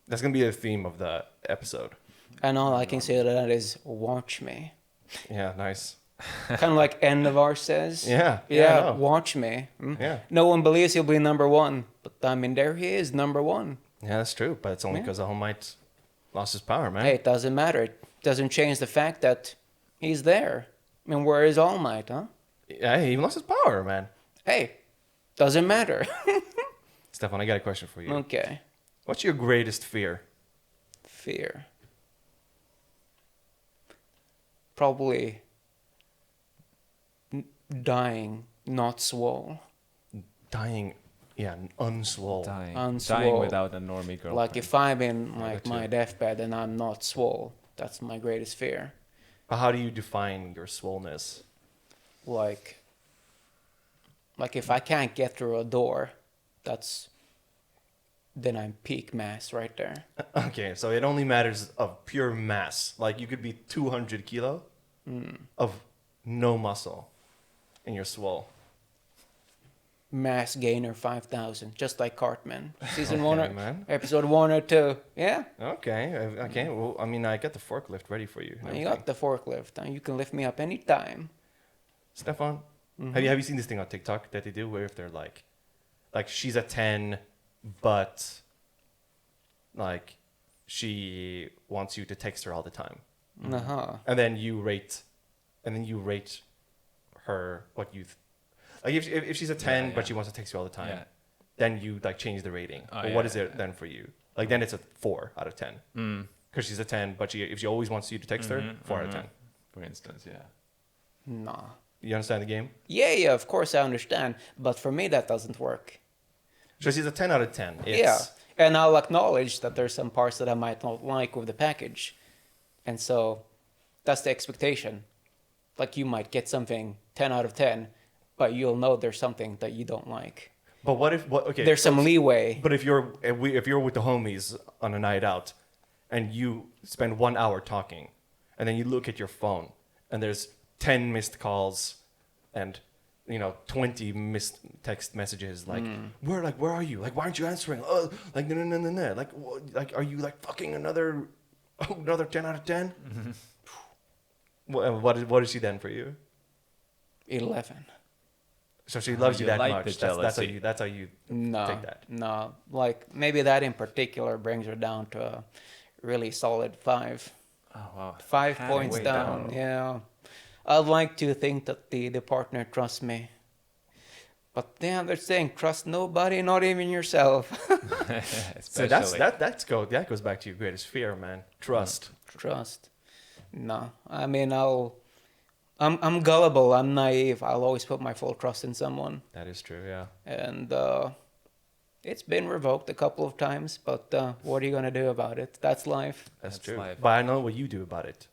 That's gonna be the theme of the episode. And all I can say to that is, watch me. Yeah, nice. Kind of like Endevar says. Yeah, I Yeah, know. watch me. Yeah. No one believes he'll be number one, but I mean, there he is, number one. Yeah, that's true. But it's only because the All Might lost his power, man. Hey, it doesn't matter. It doesn't change the fact that he's there. I mean, where is All Might, huh? Yeah, he lost his power, man. Hey, doesn't matter. Stefan, I got a question for you. Okay. What's your greatest fear? Fear. Probably dying, not swole. Dying, yeah, unswole. Dying Unswole. without a normie girlfriend. Like if I'm in I like got my you. deathbed and I'm not swole, that's my greatest fear. But how do you define your swollenness? Like if I can't get through a door, then I'm peak mass right there. Okay, so it only matters of pure mass. Like you could be 200 kilo of no muscle in your swole. Mass gainer 5,000, just like Cartman. Season Okay, 1 or man. episode 1 or 2. Yeah. Okay, okay. Well, I mean, I got the forklift ready for you. and Well, you everything. got the forklift, and you can lift me up anytime. Stefan, Mm-hmm. have you seen this thing on TikTok that they do where if they're like she's a 10, but like she wants you to text her all the time, Uh-huh. and then you rate her what you like if she's a 10 Yeah, but yeah. she wants to text you all the time, Yeah. then you like change the rating. Oh, Well, yeah, what is yeah, it then for you? Like then it's a 4 out of 10 because she's a 10, but if she always wants you to text her, 4 out of 10. For instance, yeah. Nah. You understand the game? Yeah, of course I understand. But for me, that doesn't work. So she's a 10 out of 10. It's, Yeah. And I'll acknowledge that there's some parts that I might not like with the package. And so that's the expectation. Like you might get something 10 out of 10, but you'll know there's something that you don't like. But okay. There's some leeway. But if you're with the homies on a night out, and you spend 1 hour talking, and then you look at your phone, and there's 10 missed calls, and 20 missed text messages. Like where are you? Like why aren't you answering? Oh, like no. Like are you like fucking another 10 out of 10? What is she then for you? 11. So she loves you you that like much. the jealousy. That's how you No. take that. No. Like maybe that in particular brings her down to a really solid 5. Oh, wow. 5 Halfway points down. Yeah. I'd like to think that the partner trusts me. But yeah, they're saying trust nobody, not even yourself. So that goes back to your greatest fear, man. Trust. Trust. No. I mean I'm gullible, I'm naive. I'll always put my full trust in someone. That is true, yeah. And it's been revoked a couple of times, but what are you gonna do about it? That's life. That's That's true. life. But I know what you do about it.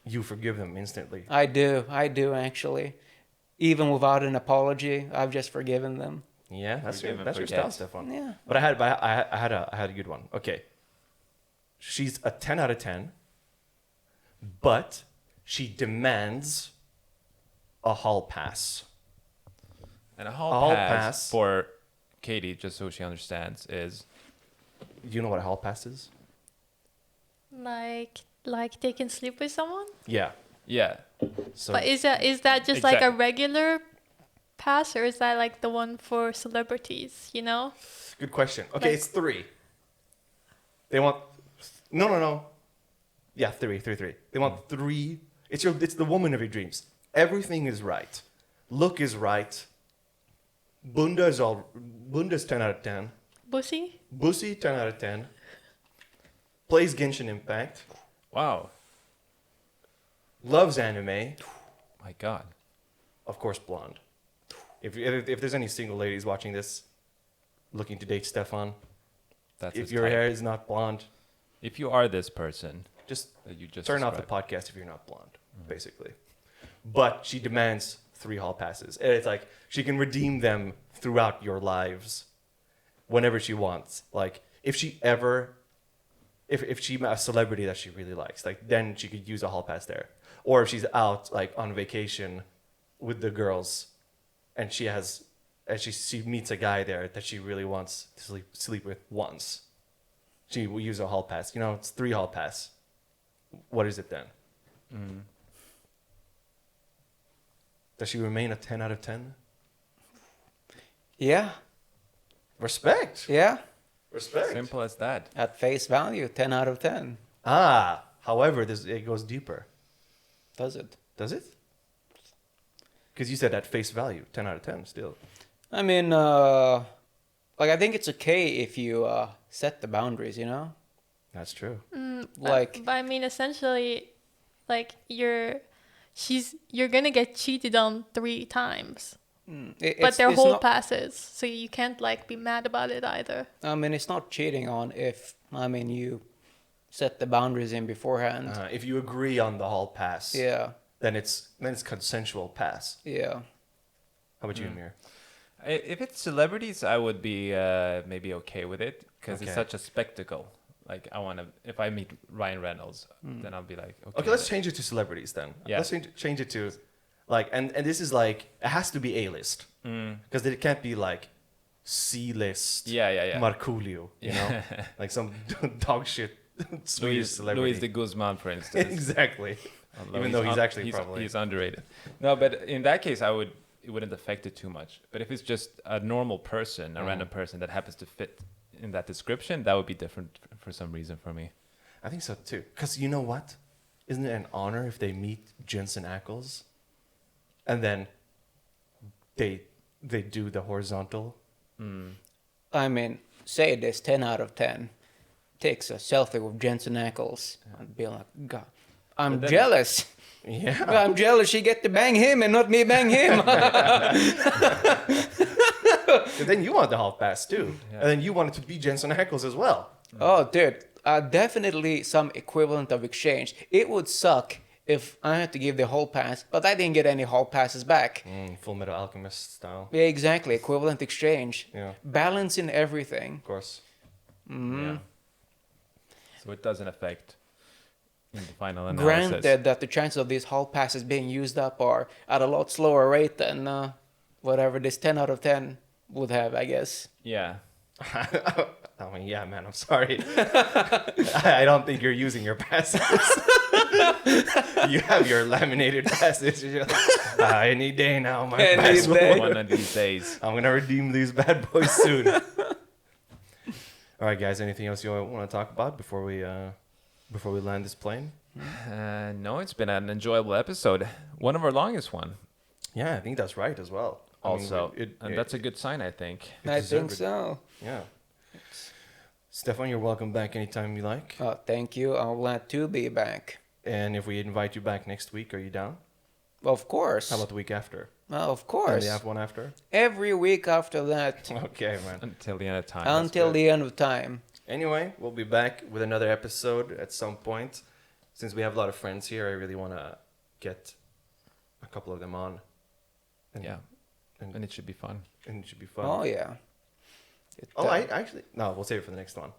You forgive them instantly. I do actually. Even without an apology, I've just forgiven them. Yeah, that's Forgive your, and that's your forget. style, Stefan. Yeah. But I had a good one. Okay. She's a 10 out of 10, but she demands a hall pass. And a A hall hall pass, pass. for Katie, just so she understands, is You know what a hall pass is? Like they can sleep with someone? Yeah. yeah. So But is that just like a Exact- regular pass, or is that like the one for celebrities, you know? good question. Okay, Like- it's 3. They want no. Yeah, 3. They want 3. It's the woman of your dreams. Everything is right. Look is right. Bunda's 10 out of 10. Bussy? Bussy 10 out of 10. Plays Genshin Impact. Wow. Loves anime. My God. Of course, blonde. If there's any single ladies watching this, looking to date Stefan, That's if his your type. hair is not blonde, If you are this person just that you just turn off the described. podcast if you're not blonde, basically. But she demands 3 hall passes. And it's like she can redeem them throughout your lives whenever she wants. Like if she a celebrity that she really likes, like then she could use a hall pass there. Or if she's out like on vacation with the girls, and she meets a guy there that she really wants to sleep with once. She will use a hall pass. You know, it's 3 hall pass. What is it then? Does she remain a 10 out of 10? Yeah. Respect. Yeah. Respect. Simple as that. At face value, 10 out of 10. However, it goes deeper. Does it? Does it? Because you said at face value, 10 out of 10 still. I mean, like, I think it's okay if you set the boundaries, you know? That's true. Like, but I mean, essentially, like you're gonna get cheated on 3 times, but they're it's whole not, passes, so you can't like be mad about it either. I mean, it's not cheating on if, I mean, you set the boundaries in beforehand. If you agree on the hall pass, Yeah. then it's consensual pass. Yeah. How about you, Amir? If it's celebrities, I would be maybe okay with it because Okay. it's such a spectacle. Like if I meet Ryan Reynolds, then I'll be like, Okay, let's change it to celebrities then. Yeah. Let's change it to, like, and this is like, it has to be A-list. Because it can't be like C-list Yeah. Marculio, you know? Like some dog shit Swedish celebrity. Luis de Guzman, for instance. Exactly. Although Even though he's actually probably... he's underrated. No, but in that case, it wouldn't affect it too much. But if it's just a normal person, a random person that happens to fit in that description, that would be different for some reason for me. I think so too. Because you know what? Isn't it an honor if they meet Jensen Ackles and then they do the horizontal? I mean, say this 10 out of 10 takes a selfie with Jensen Ackles and be like, God, I'm jealous. Yeah. I'm jealous she get to bang him and not me bang him. And then you want the hall pass too. Yeah. And then you want it to be Jensen Ackles as well. Oh, dude, definitely some equivalent of exchange. It would suck if I had to give the hall pass, but I didn't get any hall passes back. Full Metal Alchemist style. Yeah, exactly. Equivalent exchange. Yeah. Balance in everything. Of course. Yeah. So it doesn't affect in the final analysis. Granted that the chances of these hall passes being used up are at a lot slower rate than whatever this 10 out of 10 would have, I guess. Yeah. I mean, yeah, man, I'm sorry. I don't think you're using your passes. You have your laminated passes. You're like, any day now, my Any pass will day. work. One of these days. I'm going to redeem these bad boys soon. All right, guys, anything else you want to talk about before we land this plane? No, it's been an enjoyable episode. One of our longest one. Yeah, I think that's right as well. I mean, Also, and that's a good sign, I think. I deserved think it. so. Yeah. Stefan, you're welcome back anytime you like. Oh, thank you. I'm glad to be back. And if we invite you back next week, are you down? Of course. How about the week after? Of And course. they have one after? Every week after that. Okay, man. Until the end of time. Until good. the end of time. Anyway, we'll be back with another episode at some point. Since we have a lot of friends here, I really want to get a couple of them on. And, Yeah. And, And it should be fun. and it should be fun. Oh, yeah. Oh, I actually... No, we'll save it for the next one.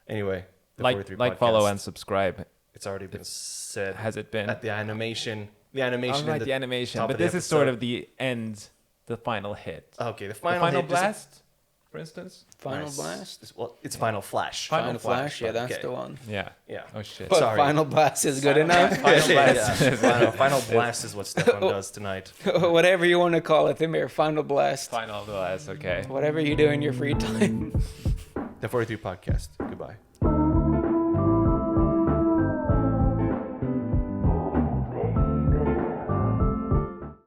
Anyway, the Like, 43 follow, podcast, and subscribe. It's already been said Has it been? at the animation. The All animation. right, in the animation. top But of the this is sort episode. of the end, the final hit. Okay, the The final, final hit is- blast, for instance? Final Nice. blast? Well, it's Final Flash. Final Flash, yeah, that's okay. the one. Yeah. Yeah. Oh, shit. But Sorry. Final blast is good enough. Final blast. Yeah. Final blast is what Stefan does tonight. Whatever you want to call it, Emir. Final blast. Final blast, okay. Whatever you do in your free time. The 43 podcast. Goodbye.